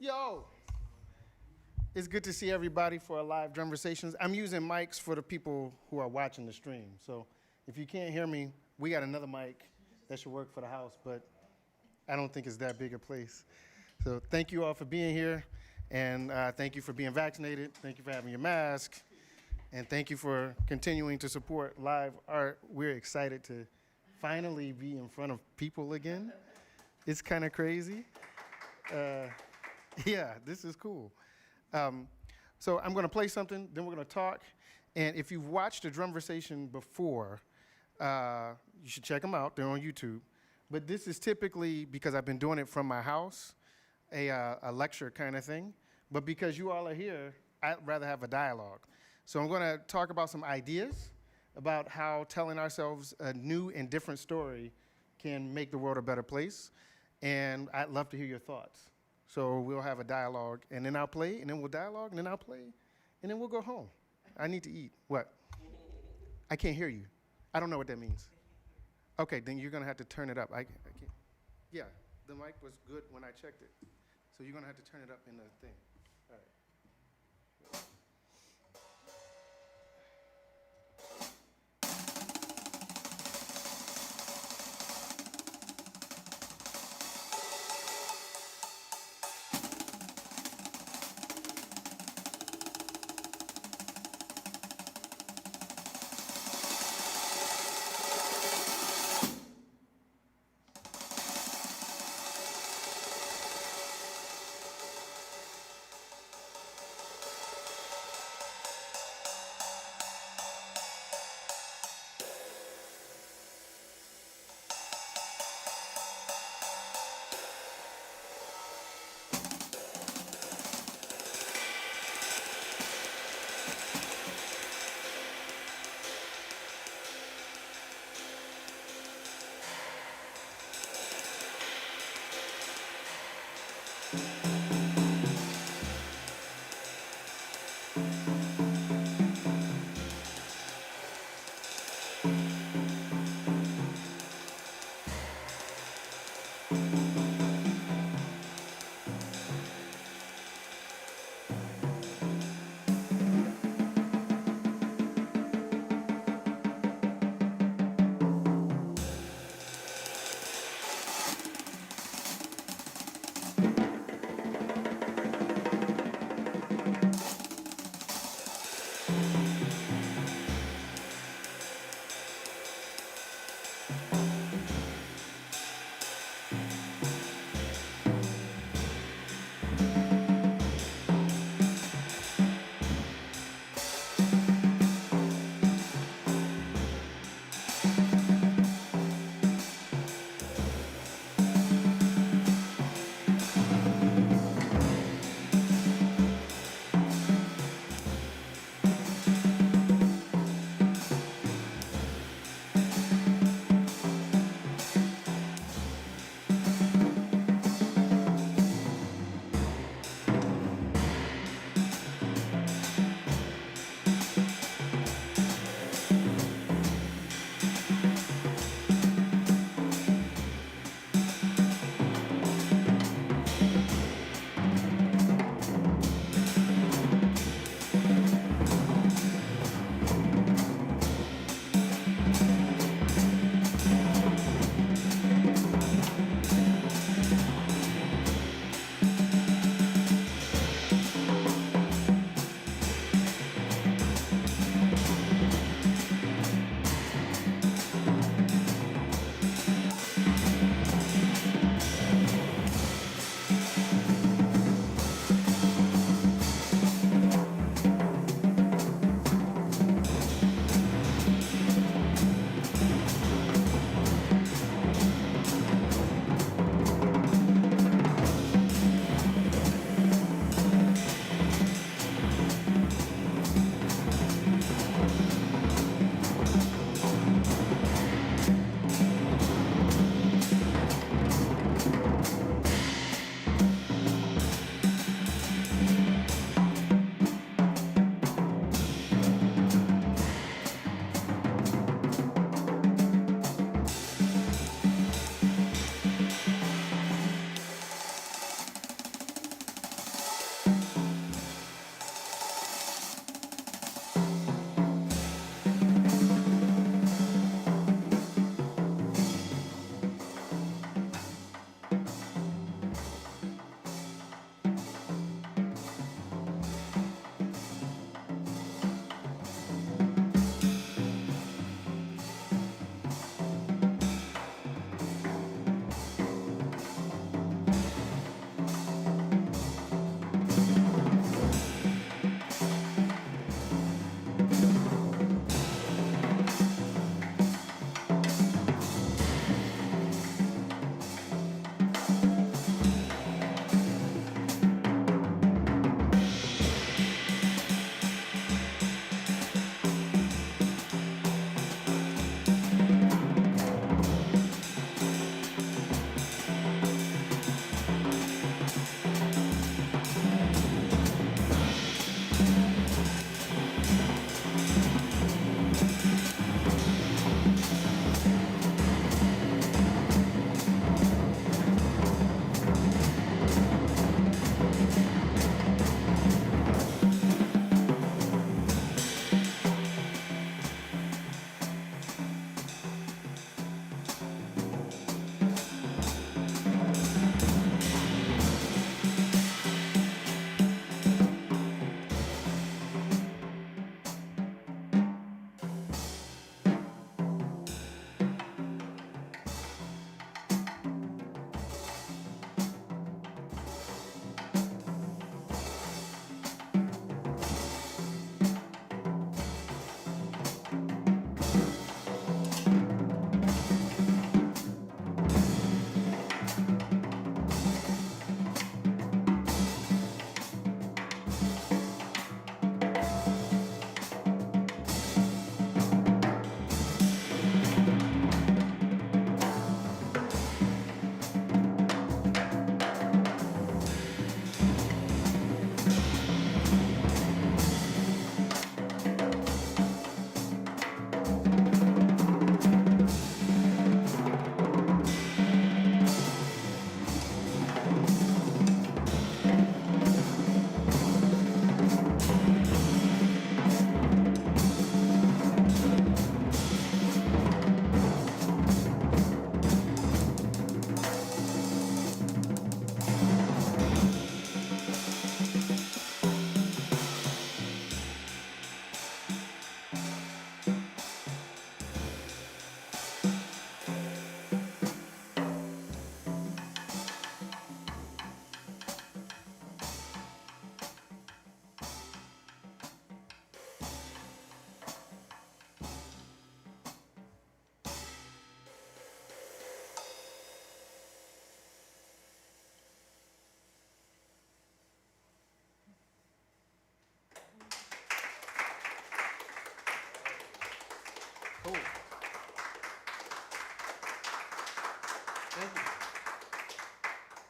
Yo, it's good to see everybody for a live Drumversations. I'm using mics for the people who are watching the stream. So if you can't hear me, we got another mic that should work for the house, but I don't think it's that big a place. So thank you all for being here, and thank you for being vaccinated. Thank you for having your mask, and thank you for continuing to support live art. We're excited to finally be in front of people again. It's kind of crazy. Yeah, this is cool. So I'm going to play something, then we're going to talk. And if you've watched a Drumversation before, you should check them out. They're on YouTube. But this is typically, because I've been doing it from my house, a lecture kind of thing. But because you all are here, I'd rather have a dialogue. So I'm going to talk about some ideas about how telling ourselves a new and different story can make the world a better place. And I'd love to hear your thoughts. So we'll have a dialogue, and then I'll play, and then we'll dialogue, and then I'll play, and then we'll go home. I need to eat. What? I can't hear you. I don't know what that means. Okay, then you're going to have to turn it up. I can't. Yeah, the mic was good when I checked it. So you're going to have to turn it up in the thing. All right.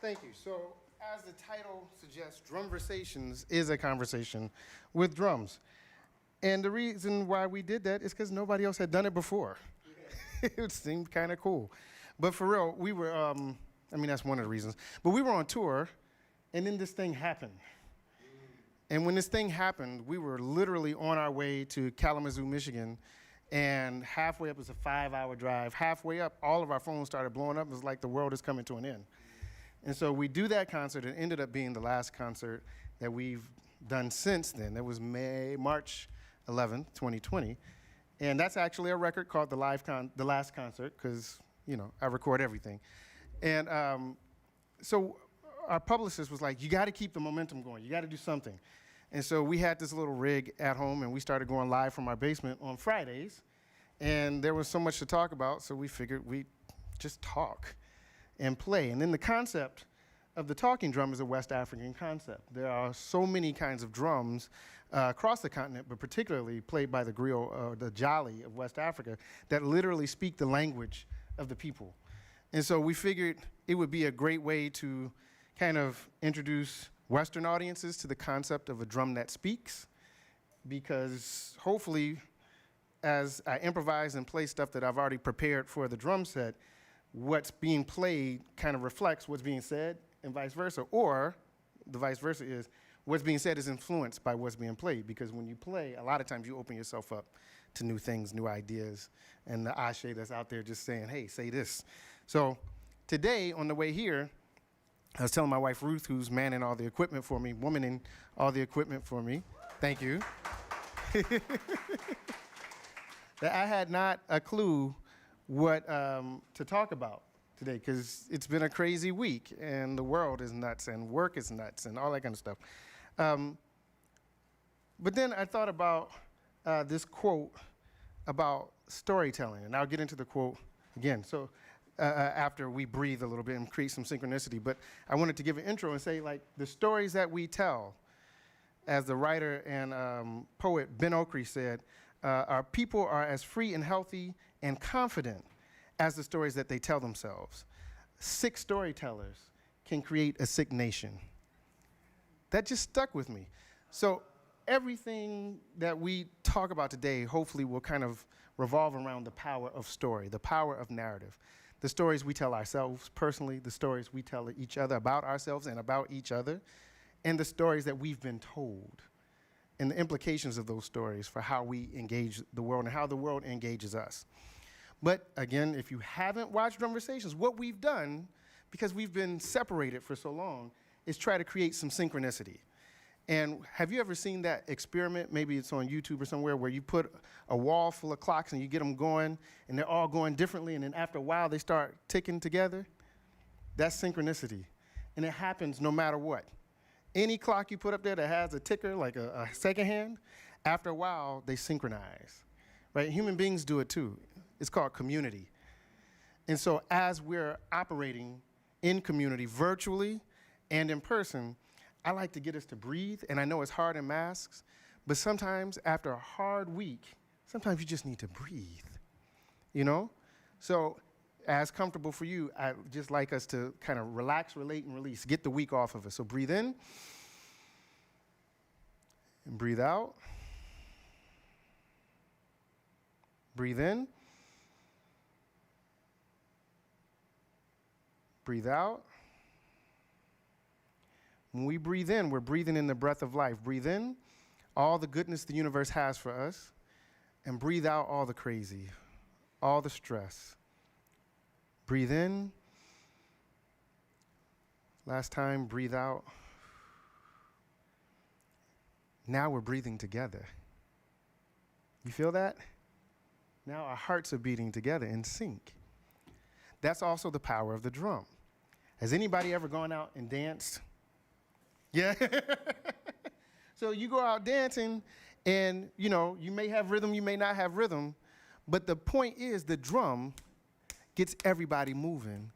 Thank you. So, as the title suggests, Drumversations is a conversation with drums. And the reason why we did that is because nobody else had done it before. It seemed kind of cool. But for real, we were, that's one of the reasons. But we were on tour, and then this thing happened. And when this thing happened, we were literally on our way to Kalamazoo, Michigan, and halfway up, it was a 5-hour drive. Halfway up, all of our phones started blowing up. It was like the world is coming to an end. And so we do that concert. It ended up being the last concert that we've done since then. That was March 11th, 2020. And that's actually a record called The Last Concert, because, I record everything. And so our publicist was like, you got to keep the momentum going. You got to do something. And so we had this little rig at home, and we started going live from our basement on Fridays. And there was so much to talk about, so we figured we'd just talk and play. And then the concept of the talking drum is a West African concept. There are so many kinds of drums across the continent, but particularly played by the griot, the Jali of West Africa, that literally speak the language of the people. And so we figured it would be a great way to kind of introduce Western audiences to the concept of a drum that speaks, because hopefully, as I improvise and play stuff that I've already prepared for the drum set, what's being played kind of reflects what's being said and vice versa. Or the vice versa is what's being said is influenced by what's being played, because when you play, a lot of times you open yourself up to new things, new ideas, and the ashe that's out there just saying, hey, say this. So today, on the way here, I was telling my wife, Ruth, who's manning all the equipment for me, womaning all the equipment for me, thank you, that I had not a clue what to talk about today, because it's been a crazy week, and the world is nuts, and work is nuts, and all that kind of stuff. But then I thought about this quote about storytelling, and I'll get into the quote again. So after we breathe a little bit and create some synchronicity. But I wanted to give an intro and say, like, the stories that we tell, as the writer and poet Ben Okri said, our people are as free and healthy and confident as the stories that they tell themselves. Sick storytellers can create a sick nation. That just stuck with me. So everything that we talk about today hopefully will kind of revolve around the power of story, the power of narrative. The stories we tell ourselves personally, the stories we tell each other about ourselves and about each other, and the stories that we've been told, and the implications of those stories for how we engage the world and how the world engages us. But again, if you haven't watched Drumversations, what we've done, because we've been separated for so long, is try to create some synchronicity. And have you ever seen that experiment? Maybe it's on YouTube or somewhere, where you put a wall full of clocks and you get them going, and they're all going differently, and then after a while they start ticking together? That's synchronicity. And it happens no matter what. Any clock you put up there that has a ticker, like a second hand, after a while they synchronize, right? Human beings do it too. It's called community. And so as we're operating in community, virtually and in person, I like to get us to breathe, and I know it's hard in masks, but sometimes after a hard week, sometimes you just need to breathe, So as comfortable for you, I just like us to kind of relax, relate, and release, get the week off of us. So breathe in and breathe out. Breathe in. Breathe out. When we breathe in, we're breathing in the breath of life. Breathe in all the goodness the universe has for us, and breathe out all the crazy, all the stress. Breathe in. Last time, breathe out. Now we're breathing together. You feel that? Now our hearts are beating together in sync. That's also the power of the drum. Has anybody ever gone out and danced? Yeah. So you go out dancing, and you may have rhythm, you may not have rhythm, but the point is the drum gets everybody moving,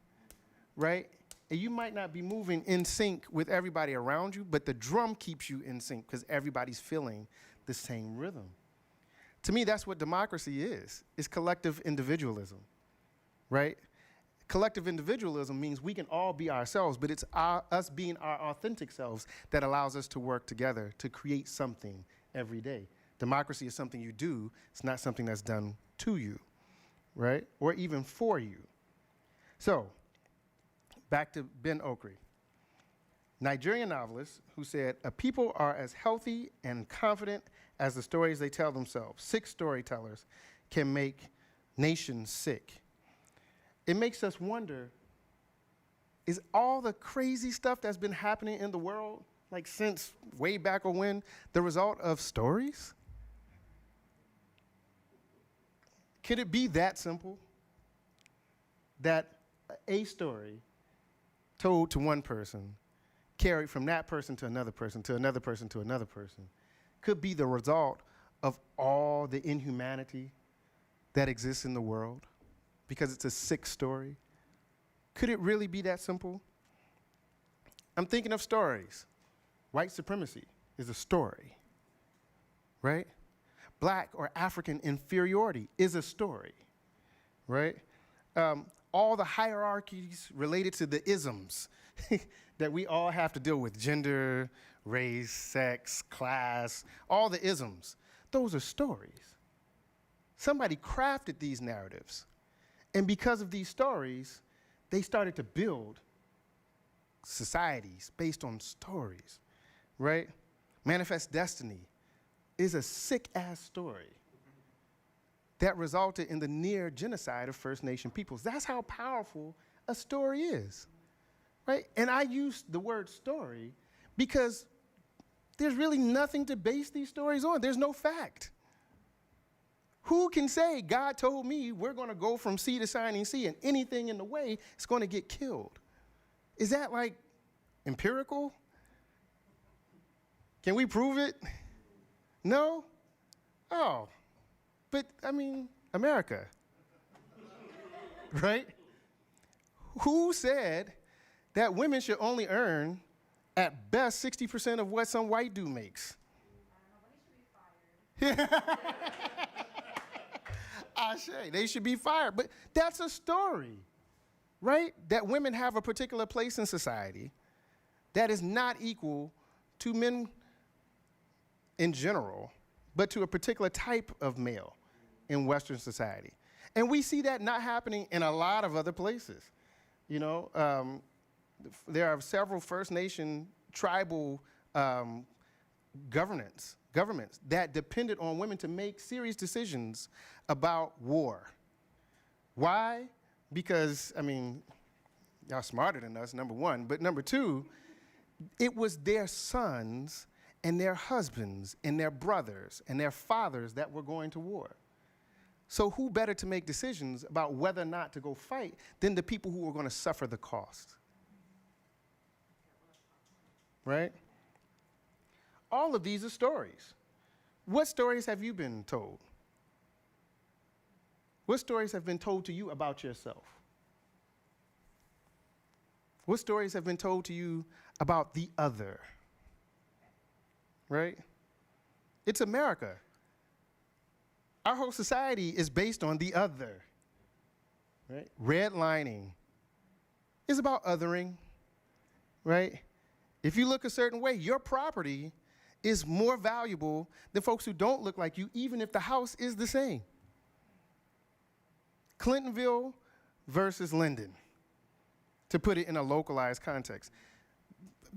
right? And you might not be moving in sync with everybody around you, but the drum keeps you in sync because everybody's feeling the same rhythm. To me, that's what democracy is. It's collective individualism, right? Collective individualism means we can all be ourselves, but it's us being our authentic selves that allows us to work together to create something every day. Democracy is something you do. It's not something that's done to you, right? Or even for you. So, back to Ben Okri, Nigerian novelist who said, "A people are as healthy and confident as the stories they tell themselves. Sick storytellers can make nations sick." It makes us wonder, is all the crazy stuff that's been happening in the world, like since way back or when, the result of stories? Could it be that simple? That a story told to one person, carried from that person to another person, to another person, to another person, could be the result of all the inhumanity that exists in the world because it's a sick story? Could it really be that simple? I'm thinking of stories. White supremacy is a story, right? Black or African inferiority is a story, right? All the hierarchies related to the isms that we all have to deal with, gender, race, sex, class, all the isms, those are stories. Somebody crafted these narratives. And because of these stories, they started to build societies based on stories, right? Manifest Destiny is a sick-ass story that resulted in the near genocide of First Nation peoples. That's how powerful a story is, right? And I use the word story because there's really nothing to base these stories on. There's no fact. Who can say, God told me we're going to go from sea to shining sea and anything in the way is going to get killed? Is that like empirical? Can we prove it? No? Oh, but I mean, America, right? Who said that women should only earn at best 60% of what some white dude makes? I don't know, but he should be fired. I say they should be fired, but that's a story, right? That women have a particular place in society that is not equal to men in general, but to a particular type of male in Western society. And we see that not happening in a lot of other places. You know, there are several First Nation tribal governments that depended on women to make serious decisions about war. Why? Because, I mean, y'all smarter than us, number one, but number two, it was their sons and their husbands and their brothers and their fathers that were going to war. So who better to make decisions about whether or not to go fight than the people who were going to suffer the cost? Right? All of these are stories. What stories have you been told? What stories have been told to you about yourself? What stories have been told to you about the other? Right? It's America. Our whole society is based on the other. Right? Redlining is about othering. Right? If you look a certain way, your property is more valuable than folks who don't look like you, even if the house is the same. Clintonville versus Linden, to put it in a localized context.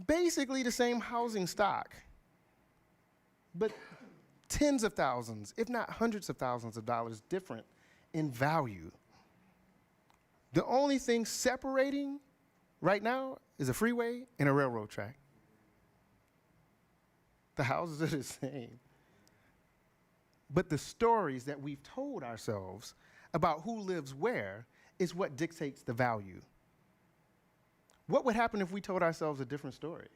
Basically the same housing stock, but tens of thousands, if not hundreds of thousands of dollars different in value. The only thing separating right now is a freeway and a railroad track. The houses are the same. But the stories that we've told ourselves about who lives where is what dictates the value. What would happen if we told ourselves a different story?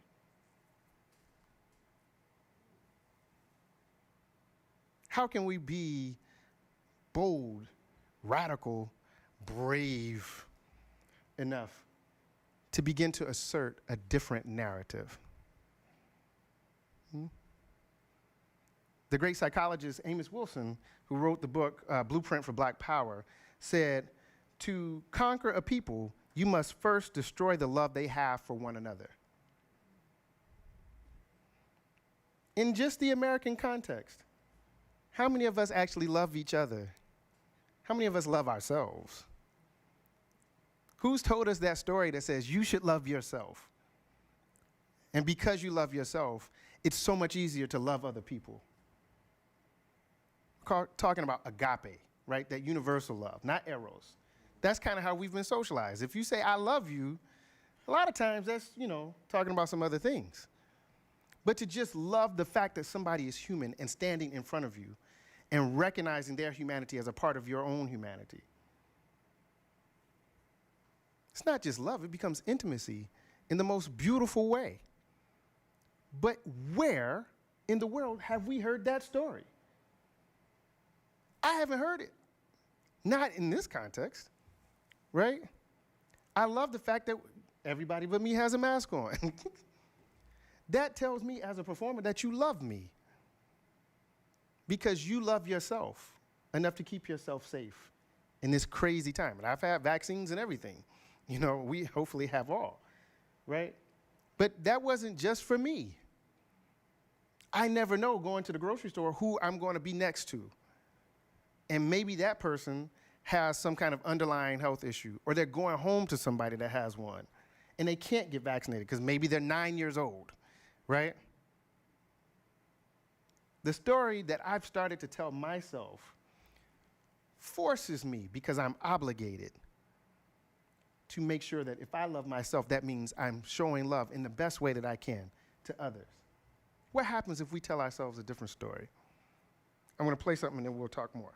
How can we be bold, radical, brave enough to begin to assert a different narrative? The great psychologist Amos Wilson, who wrote the book Blueprint for Black Power, said, To conquer a people, you must first destroy the love they have for one another. In just the American context, how many of us actually love each other? How many of us love ourselves? Who's told us that story that says you should love yourself? And because you love yourself, it's so much easier to love other people. Talking about agape, right? That universal love, not eros. That's kind of how we've been socialized. If you say, I love you, a lot of times that's, talking about some other things. But to just love the fact that somebody is human and standing in front of you and recognizing their humanity as a part of your own humanity. It's not just love, it becomes intimacy in the most beautiful way. But where in the world have we heard that story? I haven't heard it. Not in this context, right? I love the fact that everybody but me has a mask on. That tells me as a performer that you love me because you love yourself enough to keep yourself safe in this crazy time. And I've had vaccines and everything. We hopefully have all, right? But that wasn't just for me. I never know going to the grocery store who I'm going to be next to. And maybe that person has some kind of underlying health issue, or they're going home to somebody that has one, and they can't get vaccinated because maybe they're 9 years old, right? The story that I've started to tell myself forces me, because I'm obligated, to make sure that if I love myself, that means I'm showing love in the best way that I can to others. What happens if we tell ourselves a different story? I'm going to play something and then we'll talk more.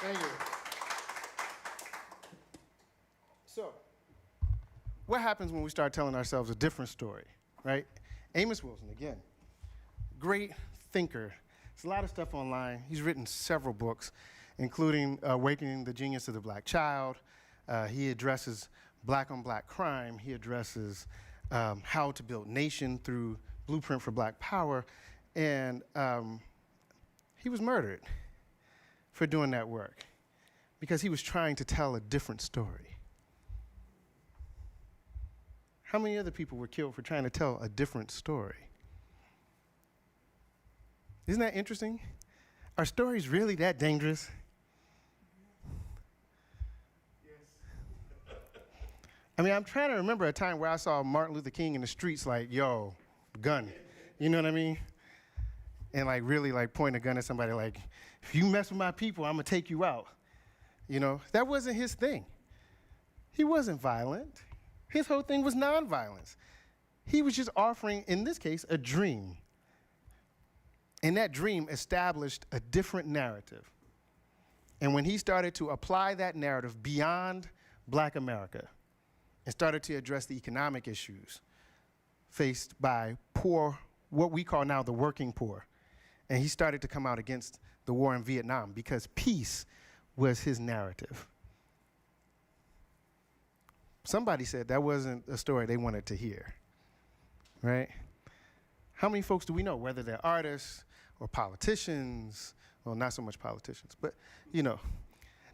Thank you. So, what happens when we start telling ourselves a different story, right? Amos Wilson, again, great thinker. There's a lot of stuff online. He's written several books, including Awakening the Genius of the Black Child. He addresses black-on-black crime. He addresses how to build nation through Blueprint for Black Power. And he was murdered for doing that work because he was trying to tell a different story. How many other people were killed for trying to tell a different story? Isn't that interesting? Are stories really that dangerous? Yes. I mean, I'm trying to remember a time where I saw Martin Luther King in the streets like, yo, gun. You know what I mean? And like really like point a gun at somebody like, if you mess with my people, I'm gonna take you out. You know, that wasn't his thing. He wasn't violent. His whole thing was nonviolence. He was just offering, in this case, a dream. And that dream established a different narrative. And when he started to apply that narrative beyond Black America and started to address the economic issues faced by poor, what we call now the working poor, and he started to come out against the war in Vietnam because peace was his narrative. Somebody said that wasn't a story they wanted to hear, right? How many folks do we know, whether they're artists or politicians, well, not so much politicians, but, you know,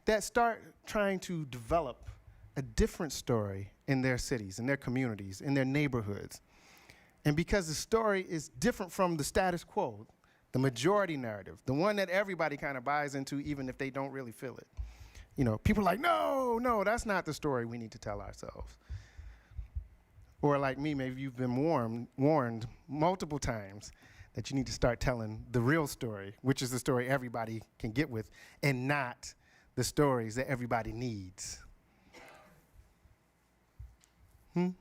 that start trying to develop a different story in their cities, in their communities, in their neighborhoods. And because the story is different from the status quo, the majority narrative, the one that everybody kind of buys into even if they don't really feel it. You know, people are like, no, that's not the story we need to tell ourselves. Or like me, maybe you've been warned multiple times that you need to start telling the real story, which is the story everybody can get with, and not the stories that everybody needs. I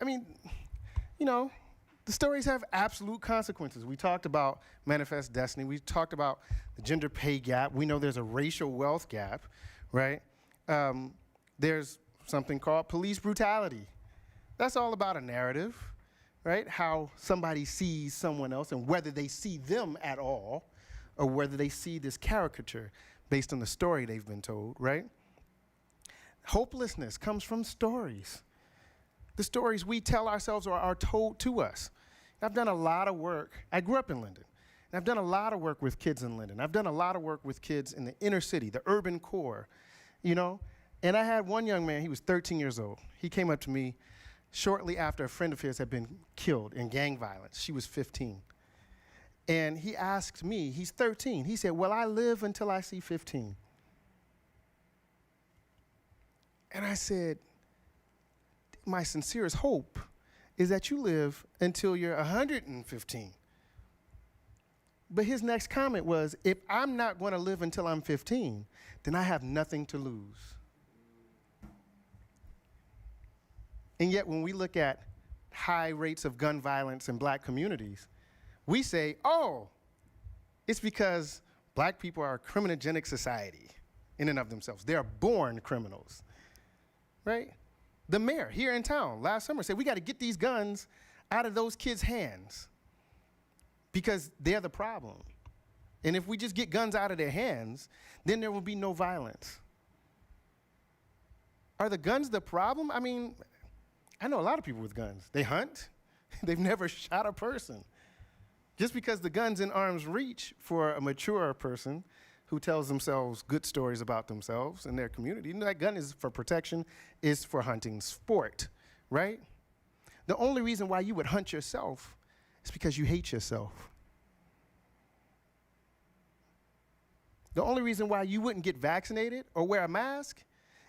mean, you know, the stories have absolute consequences. We talked about manifest destiny. We talked about the gender pay gap. We know there's a racial wealth gap, right? There's something called police brutality. That's all about a narrative, right? How somebody sees someone else and whether they see them at all or whether they see this caricature based on the story they've been told, right? Hopelessness comes from stories. The stories we tell ourselves or are told to us. I've done a lot of work. I grew up in Linden. And I've done a lot of work with kids in Linden. I've done a lot of work with kids in the inner city, the urban core, you know? And I had one young man, he was 13 years old. He came up to me shortly after a friend of his had been killed in gang violence. She was 15. And he asked me, he's 13, he said, will I live until I see 15? And I said, my sincerest hope is that you live until you're 115. But his next comment was, if I'm not going to live until I'm 15, then I have nothing to lose. And yet when we look at high rates of gun violence in Black communities, we say, oh, it's because Black people are a criminogenic society in and of themselves. They are born criminals, right? The mayor here in town last summer said, we got to get these guns out of those kids' hands because they're the problem. And if we just get guns out of their hands, then there will be no violence. Are the guns the problem? I mean, I know a lot of people with guns. They hunt. They've never shot a person. Just because the gun's in arm's reach for a mature person who tells themselves good stories about themselves and their community, you know, that gun is for protection, is for hunting sport, right? The only reason why you would hunt yourself is because you hate yourself. The only reason why you wouldn't get vaccinated or wear a mask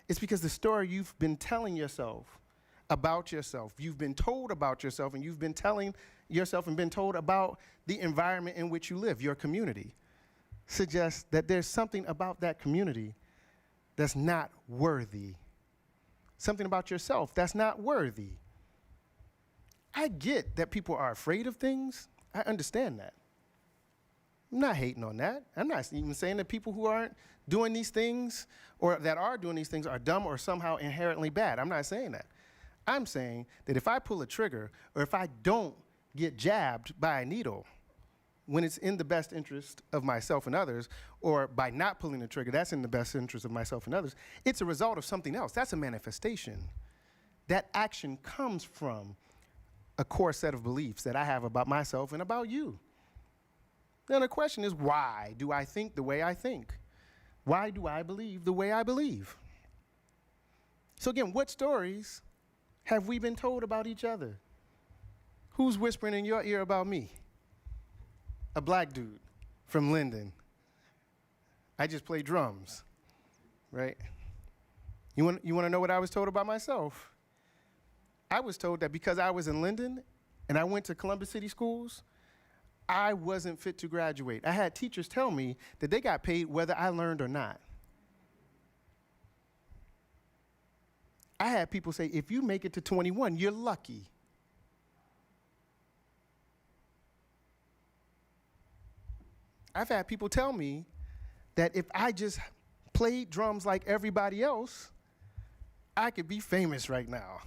is because the story you've been telling yourself about yourself, you've been told about yourself, and you've been telling yourself and been told about the environment in which you live, your community, suggests that there's something about that community that's not worthy. Something about yourself that's not worthy. I get that people are afraid of things. I understand that. I'm not hating on that. I'm not even saying that people who aren't doing these things or that are doing these things are dumb or somehow inherently bad. I'm not saying that. I'm saying that if I pull a trigger or if I don't get jabbed by a needle when it's in the best interest of myself and others, or by not pulling the trigger, that's in the best interest of myself and others, it's a result of something else. That's a manifestation. That action comes from a core set of beliefs that I have about myself and about you. Then the question is, why do I think the way I think? Why do I believe the way I believe? So again, what stories have we been told about each other? Who's whispering in your ear about me? A black dude from Linden. I just play drums, right? You want to know what I was told about myself? I was told that because I was in Linden and I went to Columbus City schools, I wasn't fit to graduate. I had teachers tell me that they got paid whether I learned or not. I had people say, if you make it to 21, you're lucky. I've had people tell me that if I just played drums like everybody else, I could be famous right now.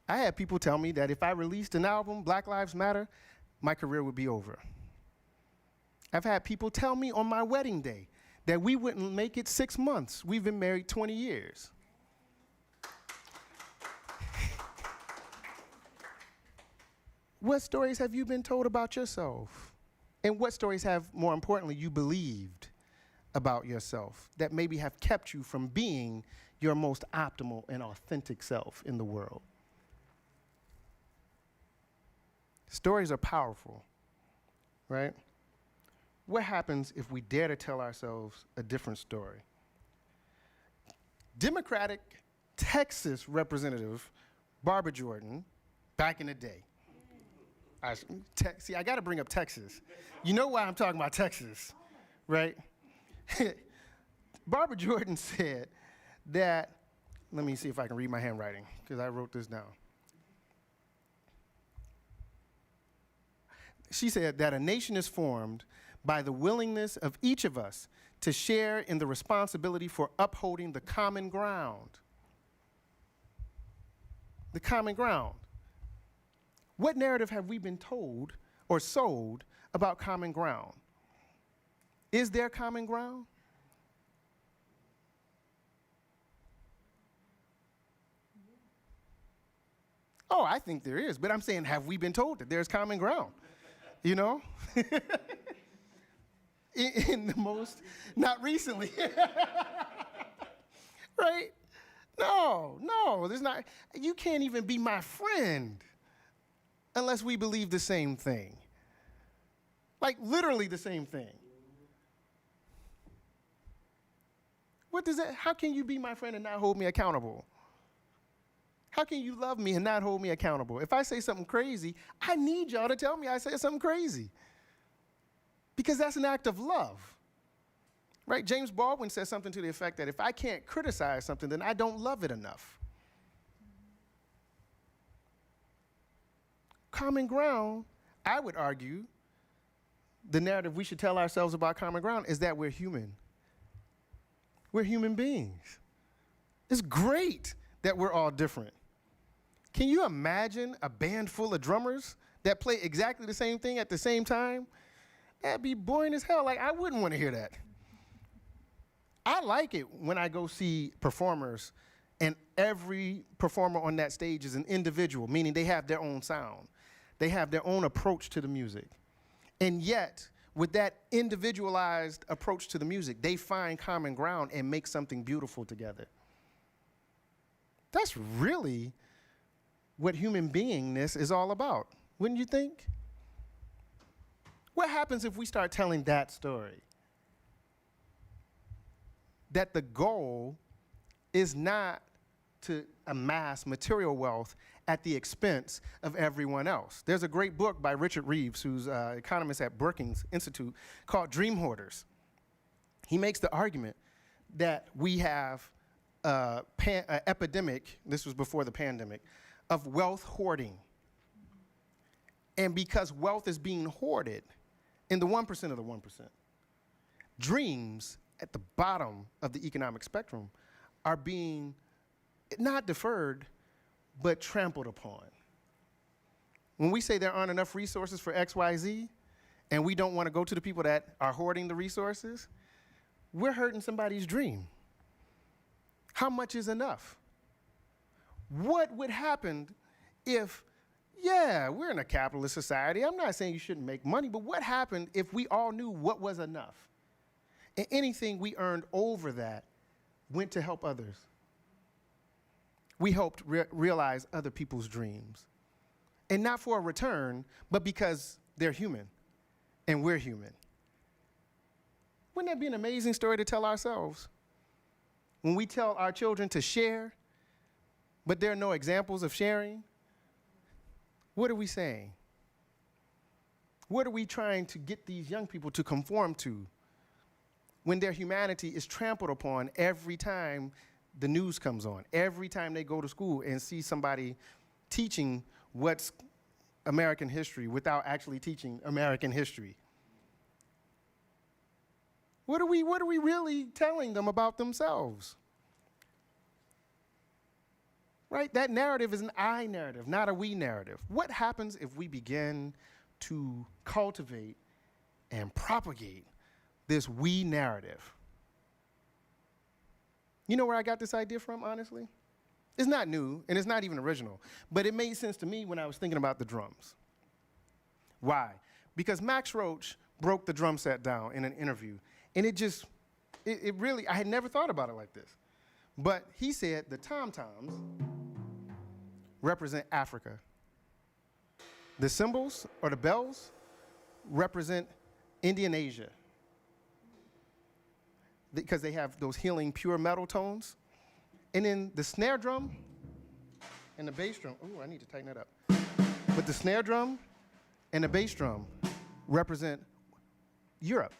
I had people tell me that if I released an album, Black Lives Matter, my career would be over. I've had people tell me on my wedding day that we wouldn't make it 6 months. We've been married 20 years. What stories have you been told about yourself? And what stories have, more importantly, you believed about yourself that maybe have kept you from being your most optimal and authentic self in the world? Stories are powerful, right? What happens if we dare to tell ourselves a different story? Democratic Texas Representative Barbara Jordan, back in the day. See, I got to bring up Texas. You know why I'm talking about Texas, right? Barbara Jordan said that, let me see if I can read my handwriting, because I wrote this down. She said that a nation is formed by the willingness of each of us to share in the responsibility for upholding the common ground. The common ground. What narrative have we been told or sold about common ground? Is there common ground? Oh, I think there is, but I'm saying, have we been told that there's common ground? You know? in the most, not recently. Right? No, there's not. You can't even be my friend unless we believe the same thing. Like literally the same thing. What does that, how can you be my friend and not hold me accountable? How can you love me and not hold me accountable? If I say something crazy, I need y'all to tell me I said something crazy. Because that's an act of love. Right? James Baldwin says something to the effect that if I can't criticize something, then I don't love it enough. Common ground, I would argue, the narrative we should tell ourselves about common ground is that we're human. We're human beings. It's great that we're all different. Can you imagine a band full of drummers that play exactly the same thing at the same time? That'd be boring as hell. Like, I wouldn't want to hear that. I like it when I go see performers and every performer on that stage is an individual, meaning they have their own sound. They have their own approach to the music. And yet, with that individualized approach to the music, they find common ground and make something beautiful together. That's really what human beingness is all about, wouldn't you think? What happens if we start telling that story? That the goal is not to amass material wealth at the expense of everyone else. There's a great book by Richard Reeves, who's an economist at Brookings Institute, called Dream Hoarders. He makes the argument that we have an epidemic, this was before the pandemic, of wealth hoarding. And because wealth is being hoarded, in the 1% of the 1%. Dreams at the bottom of the economic spectrum are being not deferred, but trampled upon. When we say there aren't enough resources for XYZ, and we don't want to go to the people that are hoarding the resources, we're hurting somebody's dream. How much is enough? What would happen if, yeah, we're in a capitalist society. I'm not saying you shouldn't make money, but what happened if we all knew what was enough? And anything we earned over that went to help others. We helped realize other people's dreams. And not for a return, but because they're human and we're human. Wouldn't that be an amazing story to tell ourselves? When we tell our children to share, but there are no examples of sharing, what are we saying? What are we trying to get these young people to conform to when their humanity is trampled upon every time the news comes on, every time they go to school and see somebody teaching what's American history without actually teaching American history? What are we really telling them about themselves? Right? That narrative is an I narrative, not a we narrative. What happens if we begin to cultivate and propagate this we narrative? You know where I got this idea from, honestly? It's not new, and it's not even original, but it made sense to me when I was thinking about the drums. Why? Because Max Roach broke the drum set down in an interview, and it really, I had never thought about it like this. But he said the tom-toms represent Africa. The cymbals, or the bells, represent Indian Asia, because they have those healing pure metal tones. And then the snare drum and the bass drum, ooh, I need to tighten that up. But the snare drum and the bass drum represent Europe,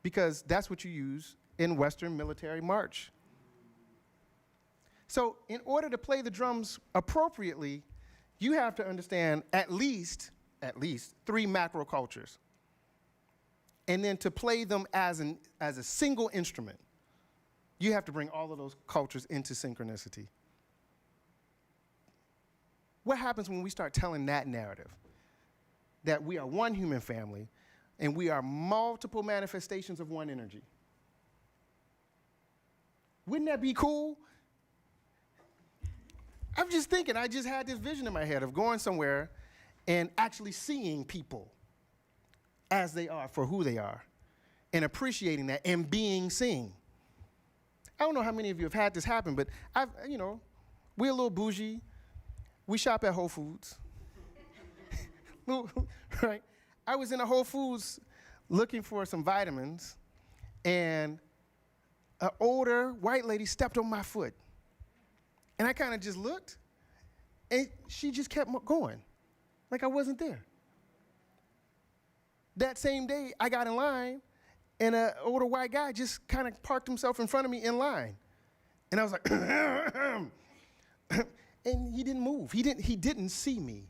because that's what you use in Western military march. So in order to play the drums appropriately, you have to understand at least 3 macro cultures. And then to play them as a single instrument, you have to bring all of those cultures into synchronicity. What happens when we start telling that narrative? That we are one human family, and we are multiple manifestations of one energy. Wouldn't that be cool? I'm just thinking, I just had this vision in my head of going somewhere and actually seeing people as they are for who they are, and appreciating that and being seen. I don't know how many of you have had this happen, but we're a little bougie. We shop at Whole Foods. Right? I was in a Whole Foods looking for some vitamins, and an older white lady stepped on my foot. And I kind of just looked, and she just kept going, like I wasn't there. That same day, I got in line, and an older white guy just kind of parked himself in front of me in line. And I was like, and he didn't move. He didn't see me.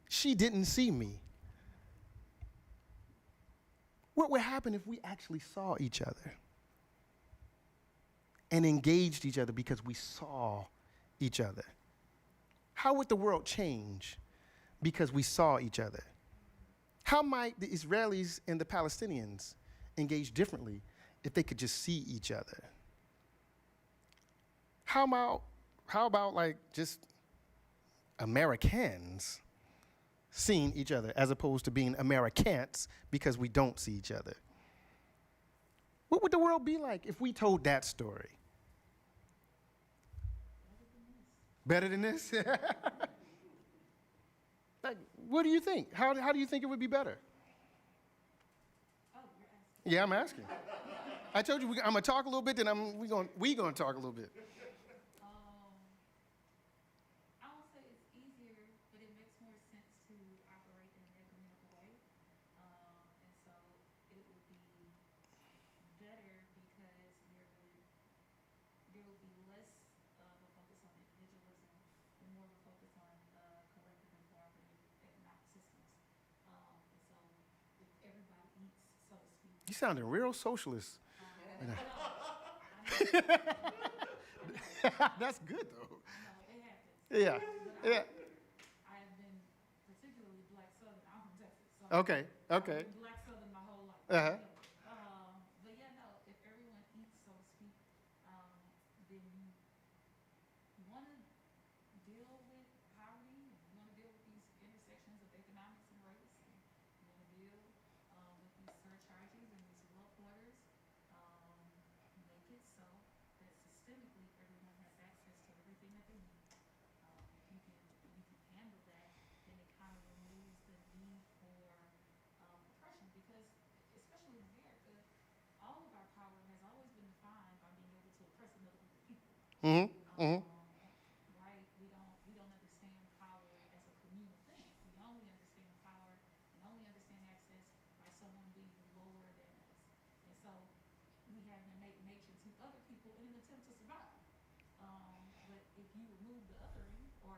She didn't see me. What would happen if we actually saw each other and engaged each other because we saw each other? How would the world change because we saw each other? How might the Israelis and the Palestinians engage differently if they could just see each other? How about like just Americans seeing each other as opposed to being Americans because we don't see each other? What would the world be like if we told that story? Better than this? Like, what do you think? How do you think it would be better? Oh, you're asking. Yeah, I'm asking. I told you I'm gonna talk a little bit, then we gonna talk a little bit. I would say it's easier, but it makes more sense to operate in an ecumenical way, and so it would be better because there would be less of a focus on individualism and more of a focus on collective and cooperative economic systems. And so You sounded real socialist. That's good, though. It happens. Yeah. Yeah. I have been particularly black Southern. I'm from Texas, so Okay. Okay. I've been black Southern my whole life. Uh-huh. But yeah, no. If everyone eats, so to speak, then you want to deal with poverty, and you want to deal with these intersections of economics and race, and you want to deal with these surcharges and these wealth waters. Make it so that systemically everyone has access to everything that they need. If you can handle that, then it kind of removes the need for oppression, because especially in America, all of our power has always been defined by being able to oppress another group of people. Mm-hmm. Mm-hmm. Right? We don't understand power as a communal thing. We only understand power and only understand access by someone being lower than us. And so we have innate nature to other people in an attempt to survive. But if you remove the othering, or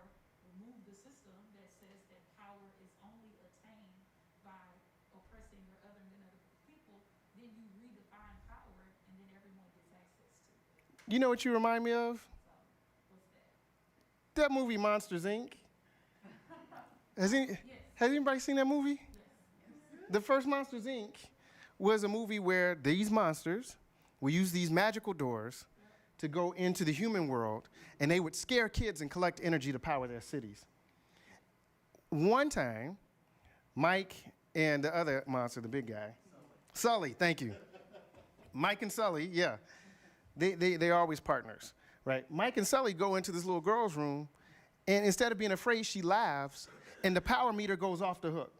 remove the system that says that power is only attained by oppressing or othering another group of people, then you redefine power, and then everyone gets access to it. You know what you remind me of? So, what's that? That movie Monsters Inc. Has Yes. anybody seen that movie? Yes. The first Monsters Inc. was a movie where these monsters would use these magical doors to go into the human world, and they would scare kids and collect energy to power their cities. One time, Mike and the other monster, the big guy, Sully, thank you. Mike and Sully, yeah, they're always partners, right? Mike and Sully go into this little girl's room, and instead of being afraid, she laughs, and the power meter goes off the hook.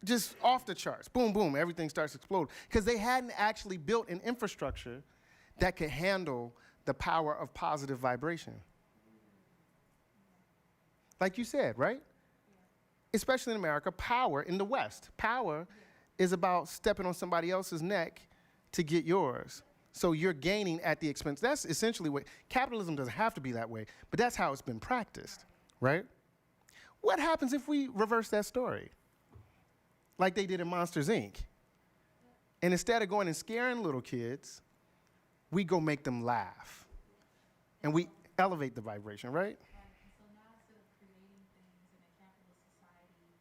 Just off the charts. Boom, boom, everything starts to explode. Because they hadn't actually built an infrastructure that could handle the power of positive vibration. Like you said, right? Especially in America, power in the West, power is about stepping on somebody else's neck to get yours. So you're gaining at the expense. That's essentially what, capitalism doesn't have to be that way, but that's how it's been practiced, right? What happens if we reverse that story? Like they did in Monsters, Inc. And instead of going and scaring little kids, we go make them laugh. And we elevate the vibration, right? Right. And so now, instead of creating things in a capitalist society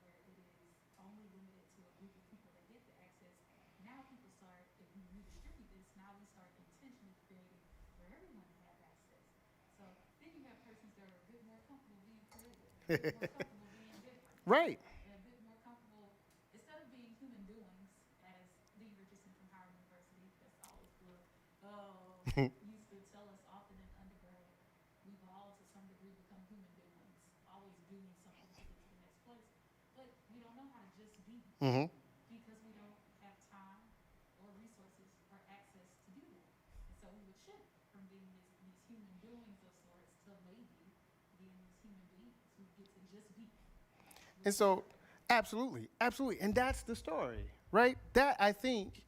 where it is only limited to a group of people that get the access, now people start, if we redistribute this, now we start intentionally creating where everyone can have access. So then you have persons that are a bit more comfortable being creative, a bit more comfortable being different. Right. And a bit more comfortable, instead of being human doings, as Dean Richardson from Howard University, that's always good, used to tell us often in undergrad, we've all to some degree become human doings, always doing something to get to the next place. But we don't know how to just be, Mm-hmm. because we don't have time or resources or access to do that. And so we would shift from being these human doings of sorts to maybe being these human beings who get to just be. And so, absolutely, absolutely. And that's the story, right? That, I think,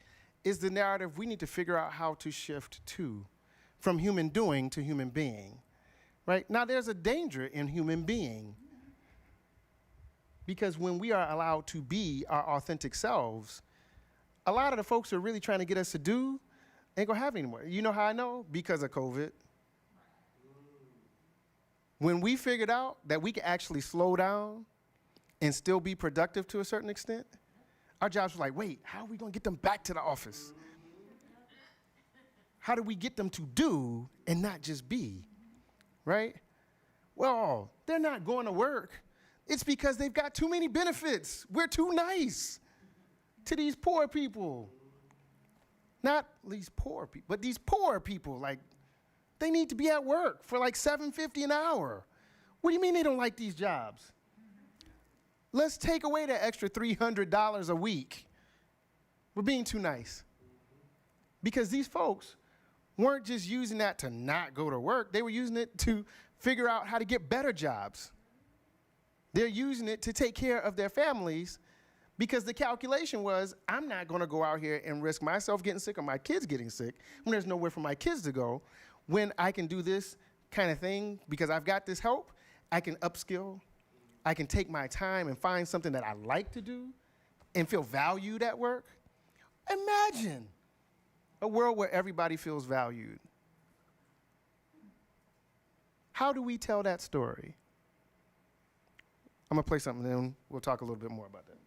is the narrative we need to figure out how to shift to, from human doing to human being, right? Now, there's a danger in human being, because when we are allowed to be our authentic selves, a lot of the folks who are really trying to get us to do ain't gonna have it anymore. You know how I know? Because of COVID. When we figured out that we could actually slow down and still be productive to a certain extent, our jobs were like, wait, how are we gonna get them back to the office? How do we get them to do and not just be, right? Well, they're not going to work. It's because they've got too many benefits. We're too nice to these poor people. Not these poor people, but these poor people, like, they need to be at work for like $7.50 an hour. What do you mean they don't like these jobs? Let's take away that extra $300 a week. We're being too nice. Because these folks weren't just using that to not go to work. They were using it to figure out how to get better jobs. They're using it to take care of their families, because the calculation was, I'm not going to go out here and risk myself getting sick or my kids getting sick when there's nowhere for my kids to go. When I can do this kind of thing, because I've got this help, I can upskill, I can take my time and find something that I like to do and feel valued at work. Imagine a world where everybody feels valued. How do we tell that story? I'm going to play something, then we'll talk a little bit more about that.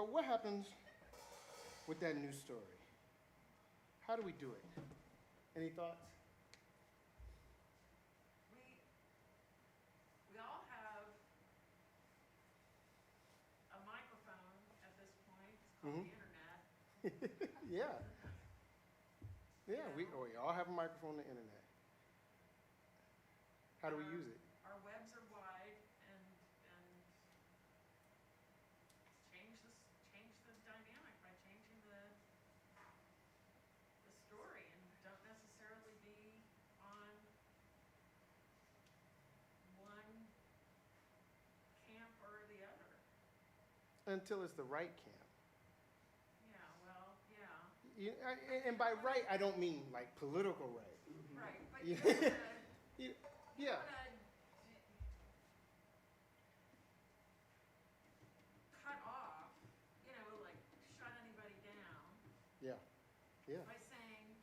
So what happens with that news story? How do we do it? Any thoughts? We all have a microphone at this point. It's called Mhm. the internet. Yeah. Yeah, we all have a microphone on the internet. How do we use it? Our webs are wide, and change the dynamic by changing the story, and don't necessarily be on one camp or the other. Until it's the right camp. Yeah, well, yeah. And by right, I don't mean like political right. Right, but Yeah. you don't wanna, Yeah. cut off, like shut anybody down Yeah. Yeah. by saying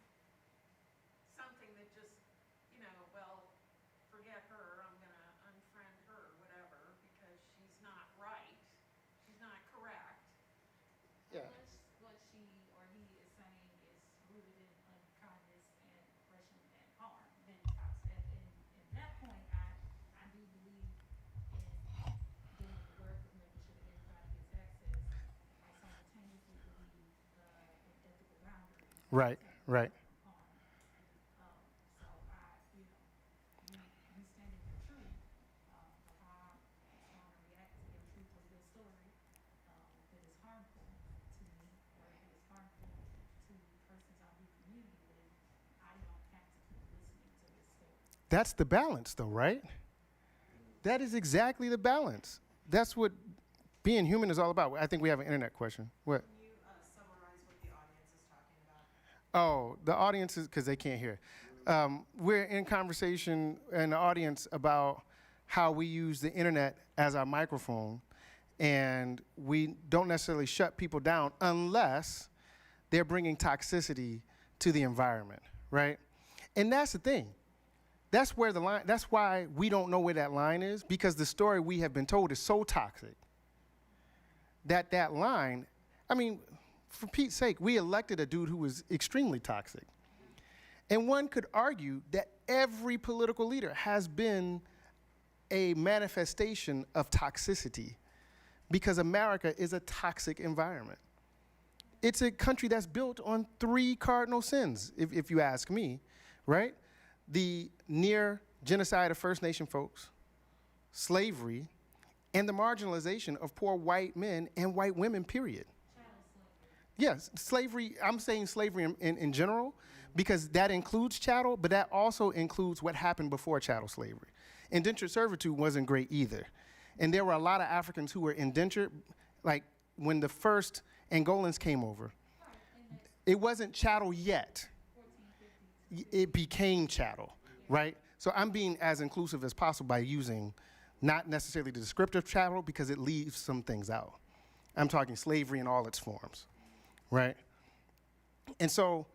something that just, well, forget her, I'm gonna unfriend her, whatever, because she's not right, she's not correct. Yeah. What she or he is saying is rooted in unkindness and oppression and harm, then toxic. In that point, I do believe in doing the work of making sure that everybody gets access. I simultaneously believe in ethical boundaries. Right. Right. From harm. So you stand in your truth, but how respond and react to your truth of your story that is harmful to me, or if it is harmful to persons I do community with, I don't have to keep listening to this story. That's the balance, though, right? That is exactly the balance. That's what being human is all about. I think we have an internet question. What? Can you summarize what the audience is talking about? Oh, the audience is, because they can't hear. We're in conversation in the audience about how we use the internet as our microphone, and we don't necessarily shut people down unless they're bringing toxicity to the environment, right? And that's the thing. That's where the line, that's why we don't know where that line is, because the story we have been told is so toxic that line, I mean, for Pete's sake, we elected a dude who was extremely toxic. And one could argue that every political leader has been a manifestation of toxicity because America is a toxic environment. It's a country that's built on 3 cardinal sins, if you ask me, right? The near genocide of First Nation folks, slavery, and the marginalization of poor white men and white women, period. Chattel slavery. Yes, slavery, I'm saying slavery in general, because that includes chattel, but that also includes what happened before chattel slavery. Indentured servitude wasn't great either. And there were a lot of Africans who were indentured, like when the first Angolans came over. Right, and that It wasn't chattel yet. 1450. It became chattel, right? So I'm being as inclusive as possible by using not necessarily the descriptive chattel because it leaves some things out. I'm talking slavery in all its forms, right? And so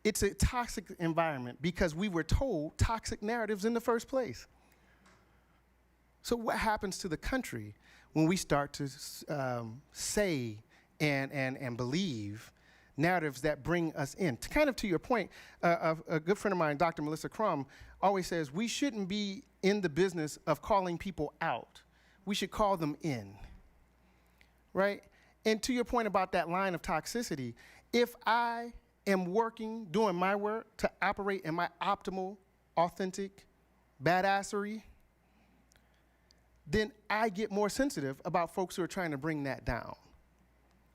it's a toxic environment because we were told toxic narratives in the first place. So what happens to the country when we start to say and believe narratives that bring us in? Kind of to your point, a good friend of mine, Dr. Melissa Crum, always says we shouldn't be in the business of calling people out. We should call them in, right? And to your point about that line of toxicity, if I am working, doing my work to operate in my optimal, authentic badassery, then I get more sensitive about folks who are trying to bring that down,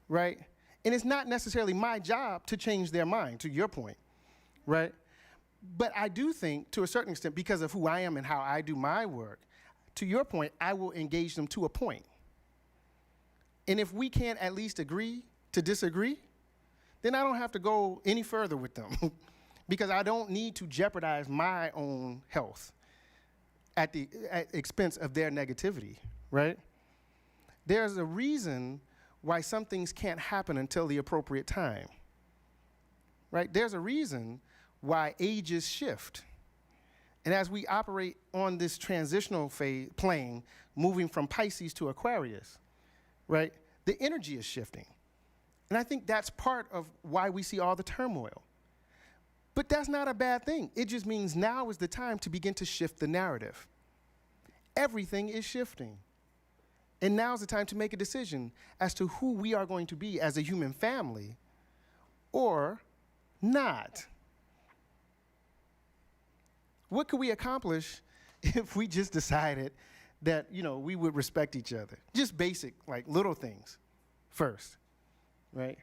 right? And it's not necessarily my job to change their mind, to your point, right? But I do think, to a certain extent, because of who I am and how I do my work, to your point, I will engage them to a point. And if we can't at least agree to disagree, then I don't have to go any further with them because I don't need to jeopardize my own health at the expense of their negativity, right? There's a reason why some things can't happen until the appropriate time, right? There's a reason why ages shift. And as we operate on this transitional plane, moving from Pisces to Aquarius, right? The energy is shifting. And I think that's part of why we see all the turmoil. But that's not a bad thing. It just means now is the time to begin to shift the narrative. Everything is shifting. And now's the time to make a decision as to who we are going to be as a human family or not. What could we accomplish if we just decided that, we would respect each other? Just basic, like little things first, right?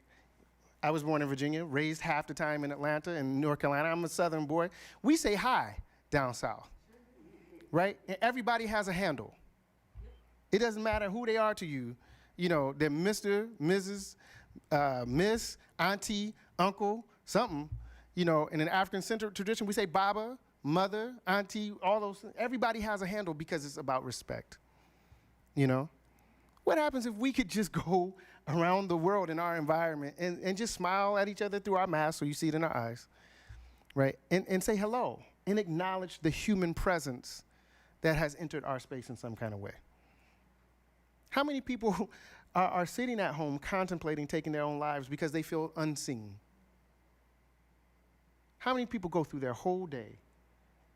I was born in Virginia, raised half the time in Atlanta and North Carolina. I'm a Southern boy. We say hi down south, right? And everybody has a handle. It doesn't matter who they are to you. They're Mr., Mrs., Miss, Auntie, Uncle, something. In an African-centered tradition, we say Baba, Mother, Auntie, all those things. Everybody has a handle because it's about respect. What happens if we could just go around the world in our environment and just smile at each other through our masks so you see it in our eyes, right? And say hello and acknowledge the human presence that has entered our space in some kind of way. How many people are sitting at home contemplating taking their own lives because they feel unseen? How many people go through their whole day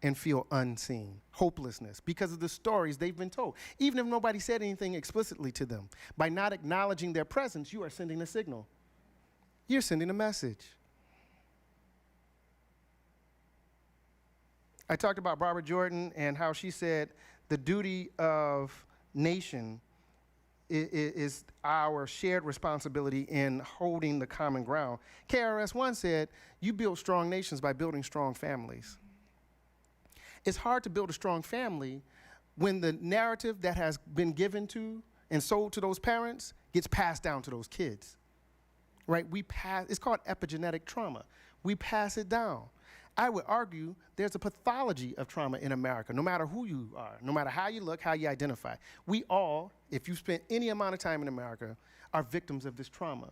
and feel unseen, hopelessness, because of the stories they've been told? Even if nobody said anything explicitly to them, by not acknowledging their presence, you are sending a signal. You're sending a message. I talked about Barbara Jordan and how she said the duty of nation is our shared responsibility in holding the common ground. KRS-One said, you build strong nations by building strong families. It's hard to build a strong family when the narrative that has been given to and sold to those parents gets passed down to those kids, right? It's called epigenetic trauma. We pass it down. I would argue there's a pathology of trauma in America, no matter who you are, no matter how you look, how you identify. We all, if you spend any amount of time in America, are victims of this trauma.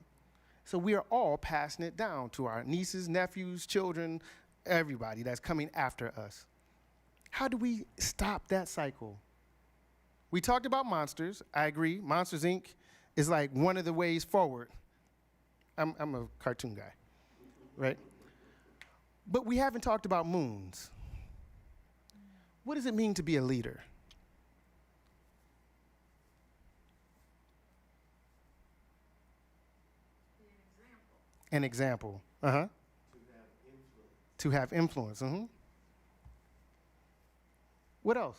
So we are all passing it down to our nieces, nephews, children, everybody that's coming after us. How do we stop that cycle? We talked about Monsters. I agree. Monsters, Inc. is like one of the ways forward. I'm a cartoon guy, right? But we haven't talked about moons. What does it mean to be a leader? An example. Uh-huh. To have influence. Mm-hmm. What else?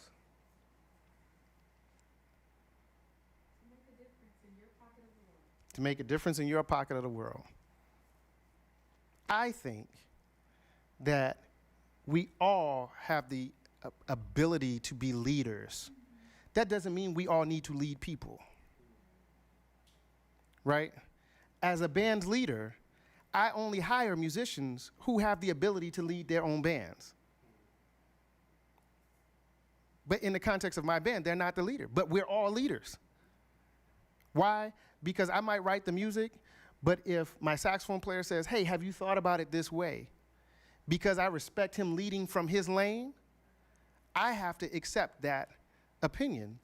To make a difference in your pocket of the world. To make a difference in your pocket of the world. I think that we all have the ability to be leaders. That doesn't mean we all need to lead people, right? As a band leader, I only hire musicians who have the ability to lead their own bands. But in the context of my band, they're not the leader, but we're all leaders. Why? Because I might write the music, but if my saxophone player says, hey, have you thought about it this way? Because I respect him leading from his lane, I have to accept that opinion,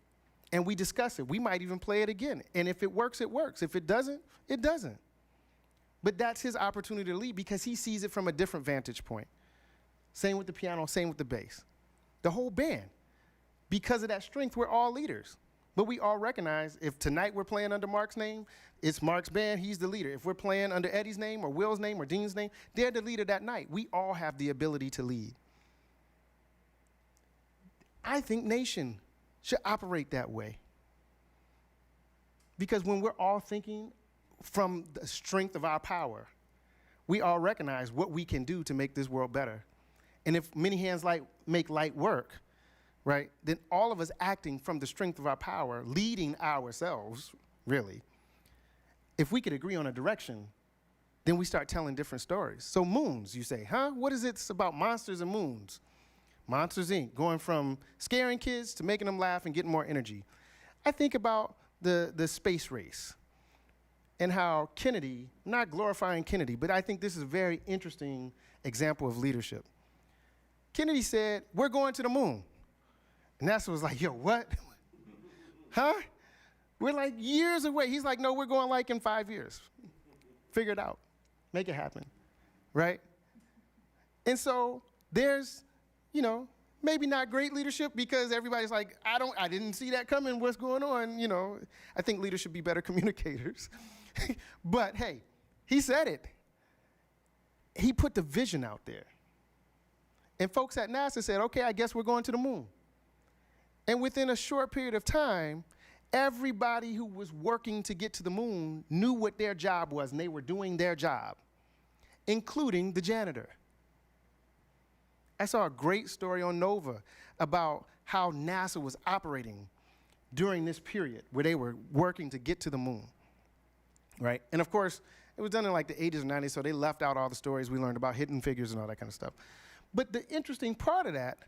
and we discuss it. We might even play it again, and if it works, it works. If it doesn't, it doesn't. But that's his opportunity to lead because he sees it from a different vantage point. Same with the piano, same with the bass. The whole band. Because of that strength, we're all leaders. But we all recognize if tonight we're playing under Mark's name, it's Mark's band, he's the leader. If we're playing under Eddie's name or Will's name or Dean's name, they're the leader that night. We all have the ability to lead. I think nation should operate that way. Because when we're all thinking from the strength of our power, we all recognize what we can do to make this world better. And if many hands make light work, right, then all of us acting from the strength of our power, leading ourselves, really, if we could agree on a direction, then we start telling different stories. So moons, you say, huh? What is it about monsters and moons? Monsters, Inc., going from scaring kids to making them laugh and getting more energy. I think about the space race and how Kennedy, not glorifying Kennedy, but I think this is a very interesting example of leadership. Kennedy said, we're going to the moon. And NASA was like, yo, what? Huh? We're like years away. He's like, no, we're going like in 5 years. Figure it out. Make it happen, right? And so there's, maybe not great leadership because everybody's like, I didn't see that coming. What's going on? I think leaders should be better communicators. But hey, he said it. He put the vision out there. And folks at NASA said, okay, I guess we're going to the moon. And within a short period of time, everybody who was working to get to the moon knew what their job was, and they were doing their job, including the janitor. I saw a great story on Nova about how NASA was operating during this period where they were working to get to the moon, right? And of course, it was done in like the 80s or 90s, so they left out all the stories we learned about hidden figures and all that kind of stuff. But the interesting part of that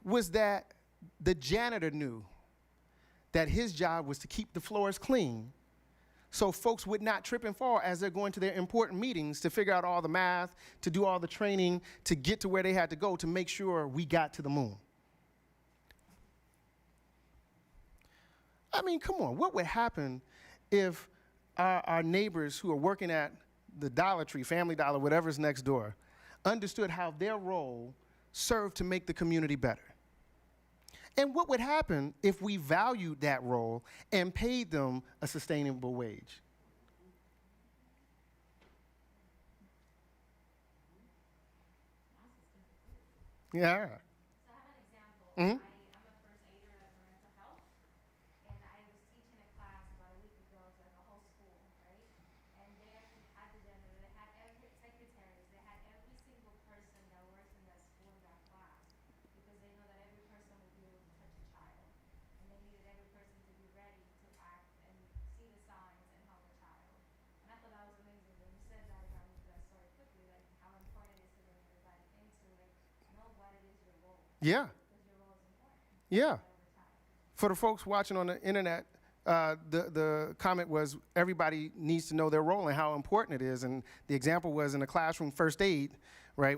was that the janitor knew that his job was to keep the floors clean so folks would not trip and fall as they're going to their important meetings to figure out all the math, to do all the training, to get to where they had to go to make sure we got to the moon. I mean, come on, what would happen if our neighbors who are working at the Dollar Tree, Family Dollar, whatever's next door, understood how their role served to make the community better? And what would happen if we valued that role and paid them a sustainable wage? Yeah. So I have an example. Mhm. I'm a first aider at mental health, and I was teaching a class about a week ago to like a whole school, right? And they actually had the janitor, they had every secretaries, they had every single person that works in that school in that class, because they know that every person will be able to touch a child, and they needed every person to be ready to act and see the signs and help a child. And I thought that was amazing. When you said that, it got me to that story quickly, like how important it is to bring everybody into like know what it is your role. Yeah. Because your role is important. Yeah. Over time. For the folks watching on the internet, the comment was everybody needs to know their role and how important it is. And the example was in the classroom first aid, right?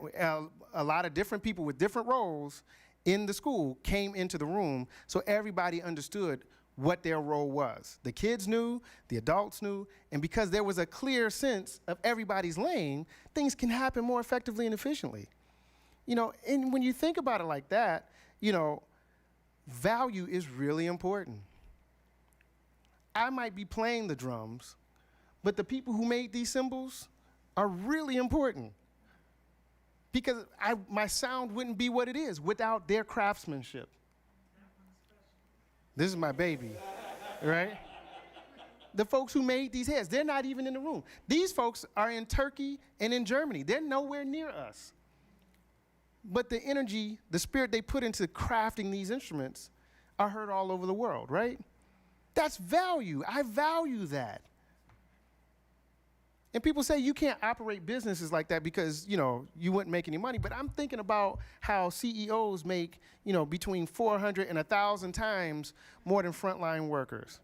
A lot of different people with different roles in the school came into the room, so everybody understood what their role was. The kids knew, the adults knew, and because there was a clear sense of everybody's lane, things can happen more effectively and efficiently. And when you think about it like that, value is really important. I might be playing the drums, but the people who made these cymbals are really important because my sound wouldn't be what it is without their craftsmanship. This is my baby, right? The folks who made these heads, they're not even in the room. These folks are in Turkey and in Germany. They're nowhere near us. But the energy, the spirit they put into crafting these instruments are heard all over the world, right? That's value. I value that. And people say you can't operate businesses like that because, you wouldn't make any money. But I'm thinking about how CEOs make, between 400 and 1,000 times more than frontline workers.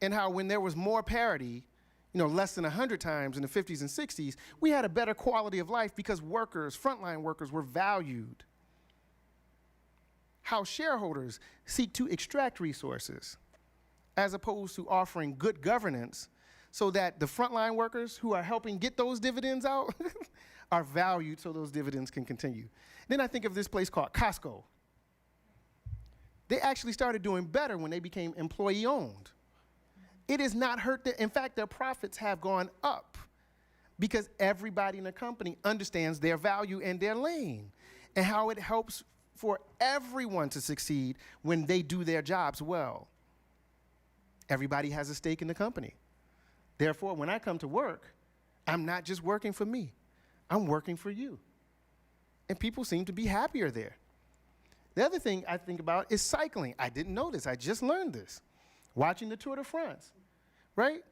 And how when there was more parity, less than 100 times in the 50s and 60s, we had a better quality of life because frontline workers were valued. How shareholders seek to extract resources as opposed to offering good governance so that the frontline workers who are helping get those dividends out are valued so those dividends can continue. Then I think of this place called Costco. They actually started doing better when they became employee-owned. It has not hurt them. In fact, their profits have gone up because everybody in the company understands their value and their lane and how it helps for everyone to succeed when they do their jobs well. Everybody has a stake in the company. Therefore, when I come to work, I'm not just working for me. I'm working for you. And people seem to be happier there. The other thing I think about is cycling. I didn't know this. I just learned this. Watching the Tour de France, right?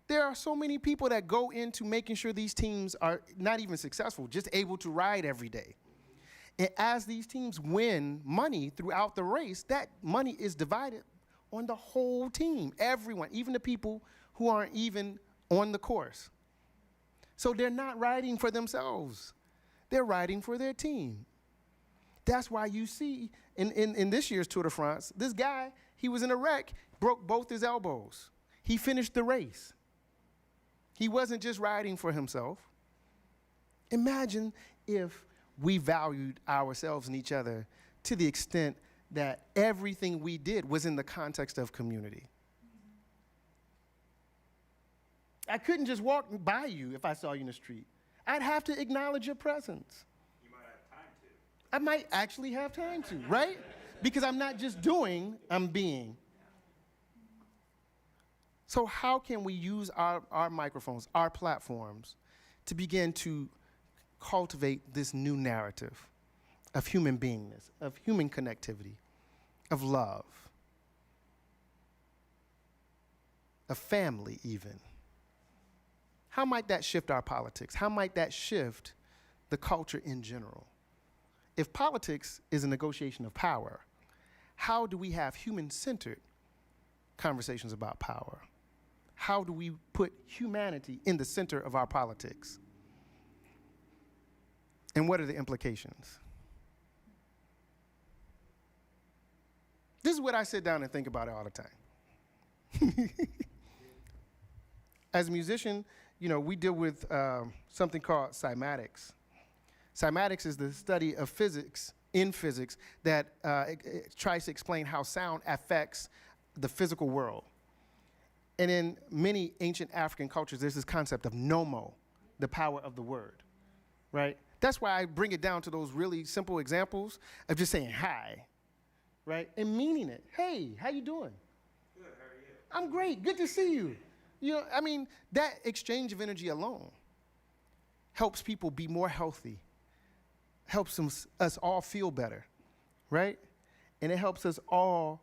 There are so many people that go into making sure these teams are not even successful, just able to ride every day. And as these teams win money throughout the race, that money is divided on the whole team, everyone, even the people who aren't even on the course. So they're not riding for themselves. They're riding for their team. That's why you see in this year's Tour de France, this guy, he was in a wreck, broke both his elbows. He finished the race. He wasn't just riding for himself. Imagine if we valued ourselves and each other to the extent that everything we did was in the context of community. I couldn't just walk by you if I saw you in the street. I'd have to acknowledge your presence. You might have time to. I might actually have time to, right? Because I'm not just doing, I'm being. So how can we use our microphones, our platforms, to begin to cultivate this new narrative of human beingness, of human connectivity, of love, of family even? How might that shift our politics? How might that shift the culture in general? If politics is a negotiation of power, how do we have human-centered conversations about power? How do we put humanity in the center of our politics? And what are the implications? This is what I sit down and think about all the time. As a musician, we deal with something called cymatics. Cymatics is the study of physics in physics that it tries to explain how sound affects the physical world. And in many ancient African cultures, there's this concept of nomo, the power of the word, right? That's why I bring it down to those really simple examples of just saying hi, right? And meaning it. Hey, how you doing? Good, how are you? I'm great, good to see you. That exchange of energy alone helps people be more healthy, helps us all feel better, right? And it helps us all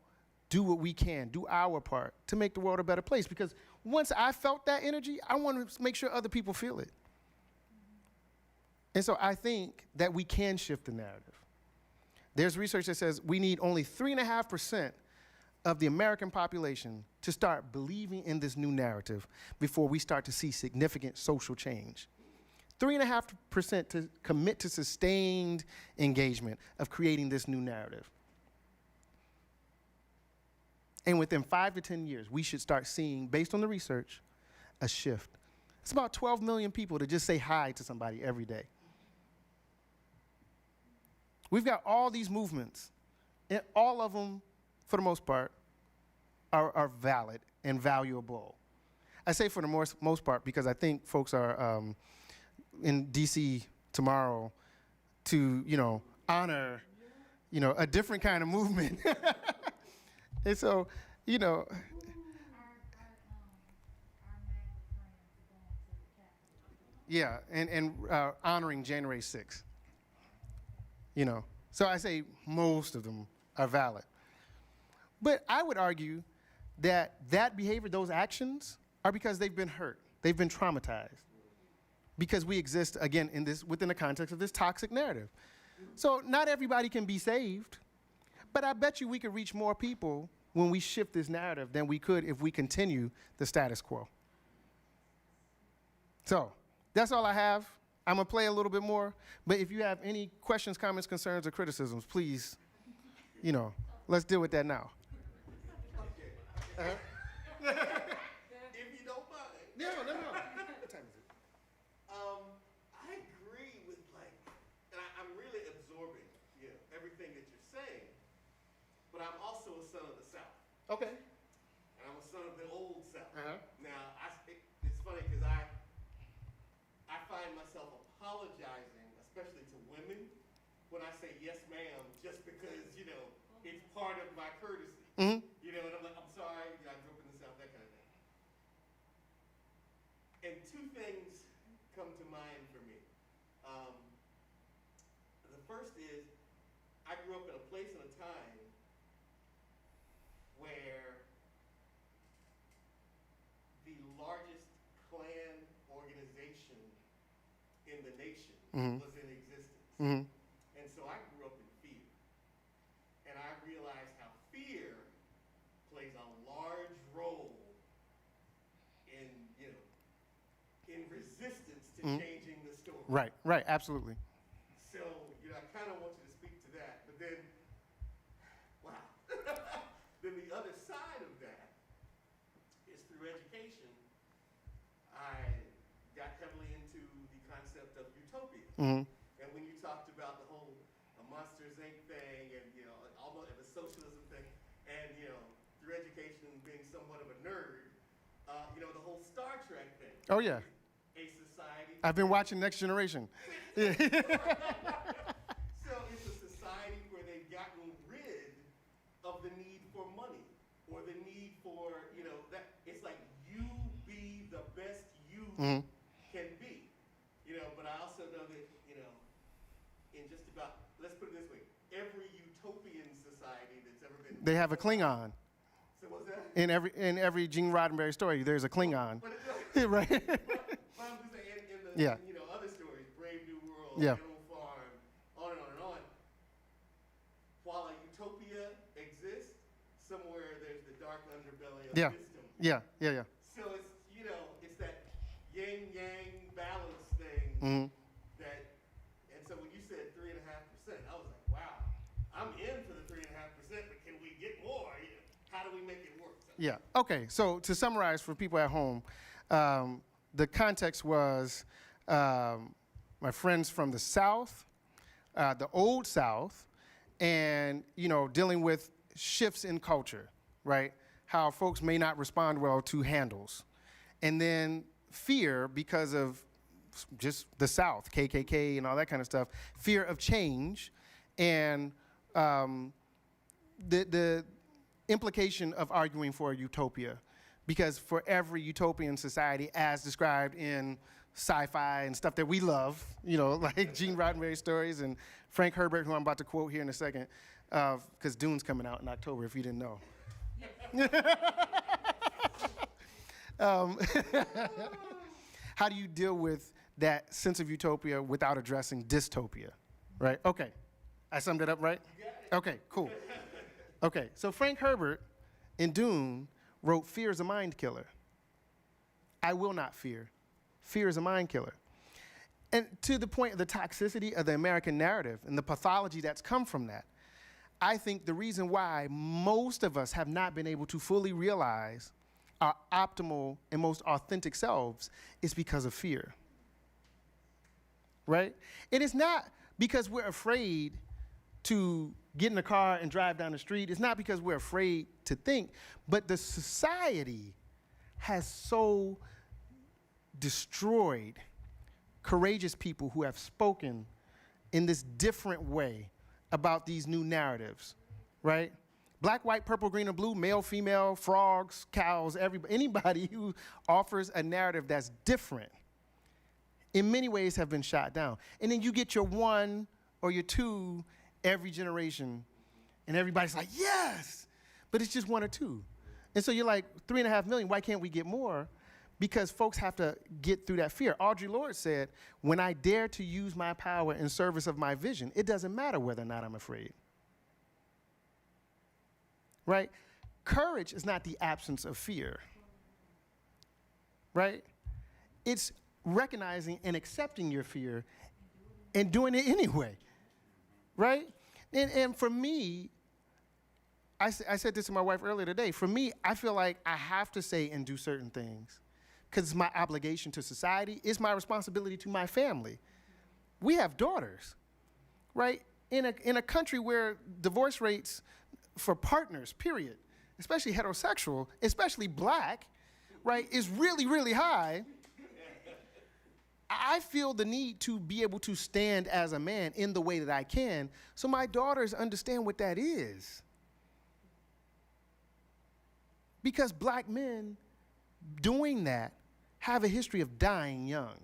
do what we can, do our part to make the world a better place. Because once I felt that energy, I want to make sure other people feel it. And so I think that we can shift the narrative. There's research that says we need only 3.5% of the American population to start believing in this new narrative before we start to see significant social change. 3.5% to commit to sustained engagement of creating this new narrative. And within 5 to 10 years, we should start seeing, based on the research, a shift. It's about 12 million people to just say hi to somebody every day. We've got all these movements, and all of them, for the most part, are valid and valuable. I say for the most part because I think folks are in D.C. tomorrow to, honor, a different kind of movement. And so, Our MAGA friends are going to the Capitol. yeah, and honoring January 6th. So I say most of them are valid. But I would argue that behavior, those actions, are because they've been hurt. They've been traumatized. Because we exist, again, within the context of this toxic narrative. So not everybody can be saved, but I bet you we could reach more people when we shift this narrative than we could if we continue the status quo. So that's all I have. I'm going to play a little bit more, but if you have any questions, comments, concerns, or criticisms, please, let's deal with that now. If you don't mind. No. What time is it? I agree with and I'm really absorbing, everything that you're saying, but I'm also a son of the South. Okay. And I'm a son of the old South. Uh-huh. Now, it's funny because I find myself apologizing, especially to women, when I say yes, ma'am, just because, it's part of my courtesy. Mm-hmm. And I'm like, I'm sorry, I grew up in the South, that kind of thing. And two things come to mind for me. The first is, I grew up in a place and a time where the largest Klan organization in the nation was in existence. Mm-hmm. And so I grew up in fear. And I realized how fear plays a large role in, in resistance to changing the story. Right, absolutely. So, I kind of want you to speak to that Mm-hmm. And when you talked about the whole Monsters Inc. thing and, almost the socialism thing, and, through education being somewhat of a nerd, the whole Star Trek thing. Oh, yeah. A society. I've been watching Next Generation. Yeah. So it's a society where they've gotten rid of the need for money or the need for, that it's like you be the best you Mm-hmm. can be. But I also know that, in just about, let's put it this way, every utopian society that's ever been. They have a Klingon. So what's that? In every Gene Roddenberry story, there's a Klingon. But it does. Right? But I'm just saying, in the, Yeah. other stories, Brave New World, Yeah. Animal Farm, on and on and on. While a utopia exists, somewhere there's the dark underbelly of Yeah. wisdom. Yeah. Yeah. Yeah. So it's, it's that yin-yang balance thing Mm-hmm. that, and so when you said 3.5%, I was like, wow, I'm in for the 3.5%, but can we get more? How do we make it work? So, Yeah. Okay. So to summarize for people at home, the context was my friends from the South, the Old South, and dealing with shifts in culture, right? How folks may not respond well to handles, and then fear because of just the South, KKK and all that kind of stuff. Fear of change, and the implication of arguing for a utopia, because for every utopian society as described in sci-fi and stuff that we love, like Gene Roddenberry stories and Frank Herbert, who I'm about to quote here in a second, because Dune's coming out in October, if you didn't know. How do you deal with that sense of utopia without addressing dystopia, right? Okay, I summed it up right? Okay, cool. Okay, so Frank Herbert in Dune wrote, "Fear is a mind killer. I will not fear. Fear is a mind killer." And to the point of the toxicity of the American narrative and the pathology that's come from that, I think the reason why most of us have not been able to fully realize our optimal and most authentic selves is because of fear, right? And it's not because we're afraid to get in a car and drive down the street. It's not because we're afraid to think, but the society has so destroyed courageous people who have spoken in this different way about these new narratives, right? Black, white, purple, green, and blue, male, female, frogs, cows, anybody who offers a narrative that's different, in many ways have been shot down. And then you get your one or your two every generation, and everybody's like, yes, but it's just one or two. And so you're like, 3.5 million, why can't we get more? Because folks have to get through that fear. Audre Lorde said, when I dare to use my power in service of my vision, it doesn't matter whether or not I'm afraid. Right? Courage is not the absence of fear. Right? It's recognizing and accepting your fear and doing it anyway. Right? And for me, I said this to my wife earlier today. For me, I feel like I have to say and do certain things because it's my obligation to society. It's my responsibility to my family. We have daughters, right? In a country where divorce rates for partners, period, especially heterosexual, especially black, right, is really, really high. I feel the need to be able to stand as a man in the way that I can so my daughters understand what that is. Because black men doing that have a history of dying young.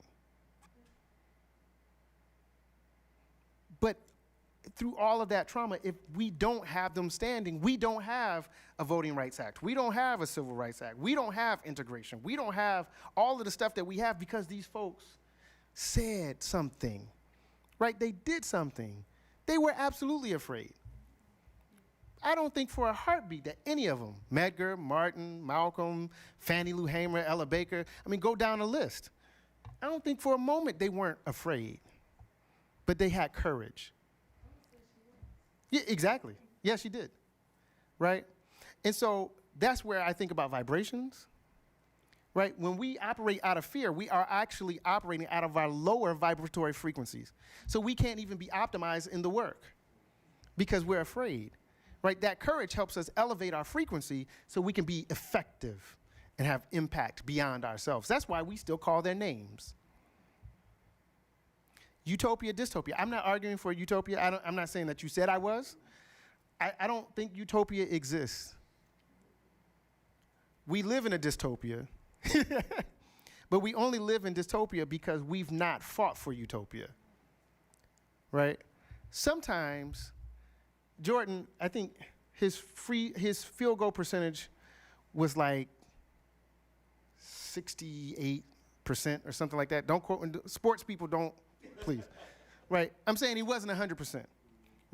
But through all of that trauma, if we don't have them standing, we don't have a Voting Rights Act. We don't have a Civil Rights Act. We don't have integration. We don't have all of the stuff that we have because these folks said something, right? They did something. They were absolutely afraid. I don't think for a heartbeat that any of them, Medgar, Martin, Malcolm, Fannie Lou Hamer, Ella Baker, go down the list. I don't think for a moment they weren't afraid, but they had courage. Yeah, exactly. Yes, she did, right? And so that's where I think about vibrations, right? When we operate out of fear, we are actually operating out of our lower vibratory frequencies. So we can't even be optimized in the work because we're afraid, right? That courage helps us elevate our frequency so we can be effective and have impact beyond ourselves. That's why we still call their names. Utopia, dystopia. I'm not arguing for utopia. I'm not saying that you said I was. I don't think utopia exists. We live in a dystopia. But we only live in dystopia because we've not fought for utopia, right? Sometimes, Jordan, I think his field goal percentage was like 68% or something like that. Don't quote me. Sports people don't, please. Right? I'm saying he wasn't 100%,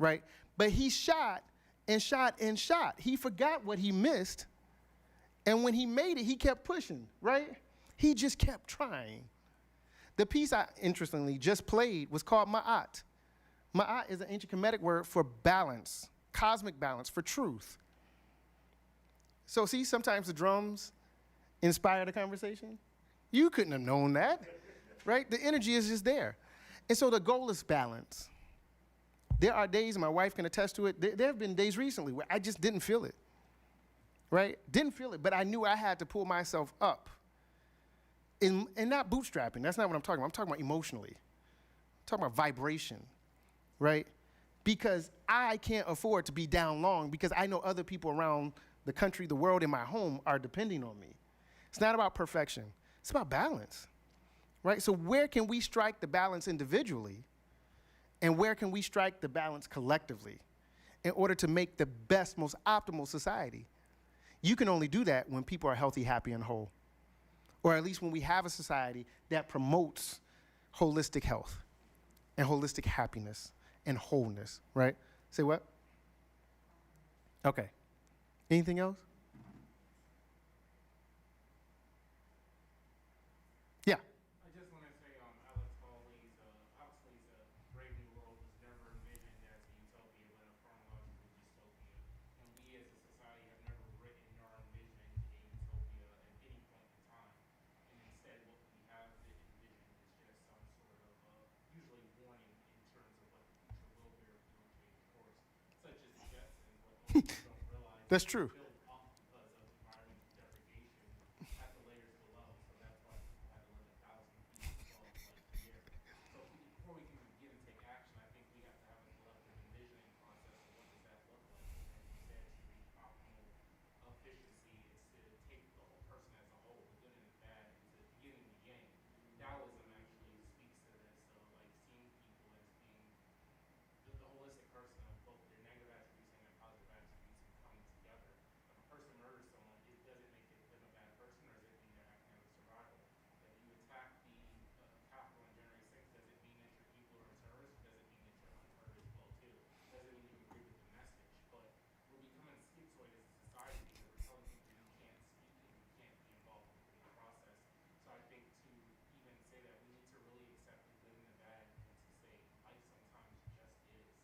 right? But he shot and shot and shot. He forgot what he missed. And when he made it, he kept pushing, right? He just kept trying. The piece I, interestingly, just played was called Ma'at. Ma'at is an ancient Kemetic word for balance, cosmic balance, for truth. So see, sometimes the drums inspire the conversation. You couldn't have known that, right? The energy is just there. And so the goal is balance. There are days, and my wife can attest to it, there have been days recently where I just didn't feel it. Right? Didn't feel it, but I knew I had to pull myself up. And not bootstrapping. That's not what I'm talking about. I'm talking about emotionally. I'm talking about vibration, right? Because I can't afford to be down long because I know other people around the country, the world, and my home are depending on me. It's not about perfection. It's about balance, right? So where can we strike the balance individually, and where can we strike the balance collectively in order to make the best, most optimal society? You can only do that when people are healthy, happy, and whole. Or at least when we have a society that promotes holistic health and holistic happiness and wholeness, right? Say what? Okay. Anything else? Yeah. I just want to say, Alex Huxley's Brave New World was never envisioned as a utopia, but a chronological dystopia. And we as a society have never written nor envisioned a utopia at any point in time. And instead, what we have envisioned is just some sort of, usually warning in terms of what the future will bear if we don't change course, such as the Jetsons, what most people don't realize. That's true. Built up because of environmental degradation at the layers below. So that's why people had to live 1,000 feet above like the air. So before we can begin to take action, I think we have to have a collective envisioning process of what does that look like. And as you said, to reach optimal efficiency, it's to take the whole person as a whole, the good and the bad, and the yin and the yang. Taoism actually speaks to this, so like seeing people as being the holistic person of both their negative attributes and their positive attributes and coming together. If a person murders someone, does it make them a bad person, or does it mean they're acting out of survival? If you attack the Capitol on January 6th, does it mean that your people are a terrorist, or does it mean that you're unheard as well too? Doesn't mean you agree with the message, but we're becoming schizoid as a society because we're telling people you can't speak and you can't be involved in the creative process. So I think to even say that we need to really accept the good and the bad and to say life sometimes just is.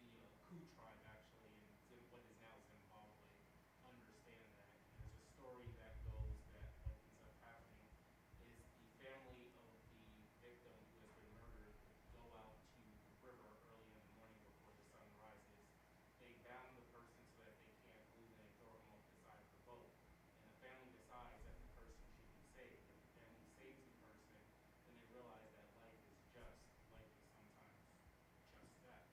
The Ku tribe actually in what is now Zimbabwe understand that. And there's a story that goes that what ends up happening is the family of the victim who has been murdered go out to the river early in the morning before the sun rises. They bound the person so that they can't move and they throw him off the side of the boat. And the family decides that the person should be saved. If the family saves the person, then they realize that life is just. Life is sometimes just that.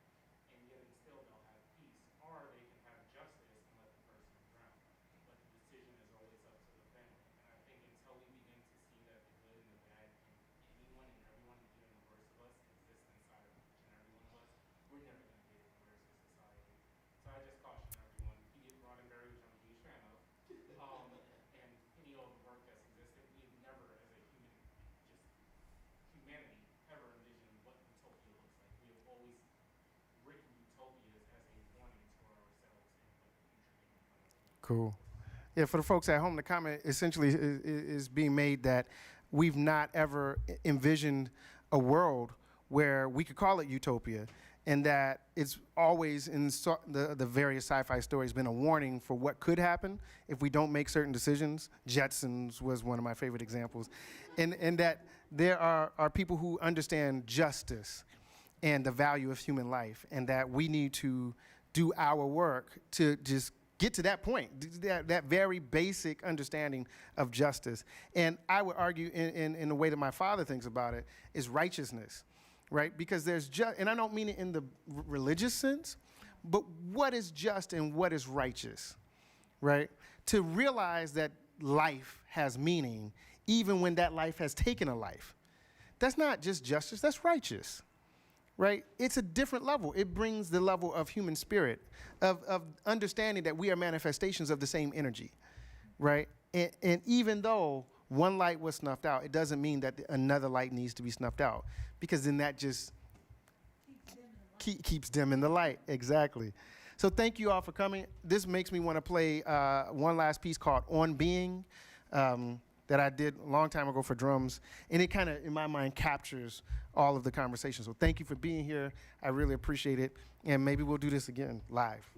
And yet and still they'll have peace. Or they can have justice and let the person drown. But the decision is always up to the family. And I think until we begin to see that the good and the bad in anyone and everyone, even the worst of us, exist inside of each and every one of us, we're never going to be able to progress as a society. So I just caution everyone, he did Roddenberry, which I'm a huge fan of, and any of the work that's existed, we've never as a human, just humanity, ever envisioned what utopia looks like. We have always written utopias as a warning to ourselves and what the future may look like. Cool. Yeah, for the folks at home, the comment essentially is being made that we've not ever envisioned a world where we could call it utopia. and that it's always in the various sci-fi stories been a warning for what could happen if we don't make certain decisions. Jetsons was one of my favorite examples. And that there are people who understand justice and the value of human life, and that we need to do our work to just get to that point, that very basic understanding of justice. And I would argue in the way that my father thinks about it is righteousness, right? Because there's just, and I don't mean it in the religious sense, but what is just and what is righteous, right? To realize that life has meaning even when that life has taken a life. That's not just justice, that's righteous, right? It's a different level. It brings the level of human spirit, of understanding that we are manifestations of the same energy, right? And even though one light was snuffed out, it doesn't mean that another light needs to be snuffed out, because then that just keeps dimming the light. Exactly. So thank you all for coming. This makes me want to play one last piece called On Being that I did a long time ago for drums. And it kind of, in my mind, captures all of the conversation. So thank you for being here. I really appreciate it. And maybe we'll do this again live.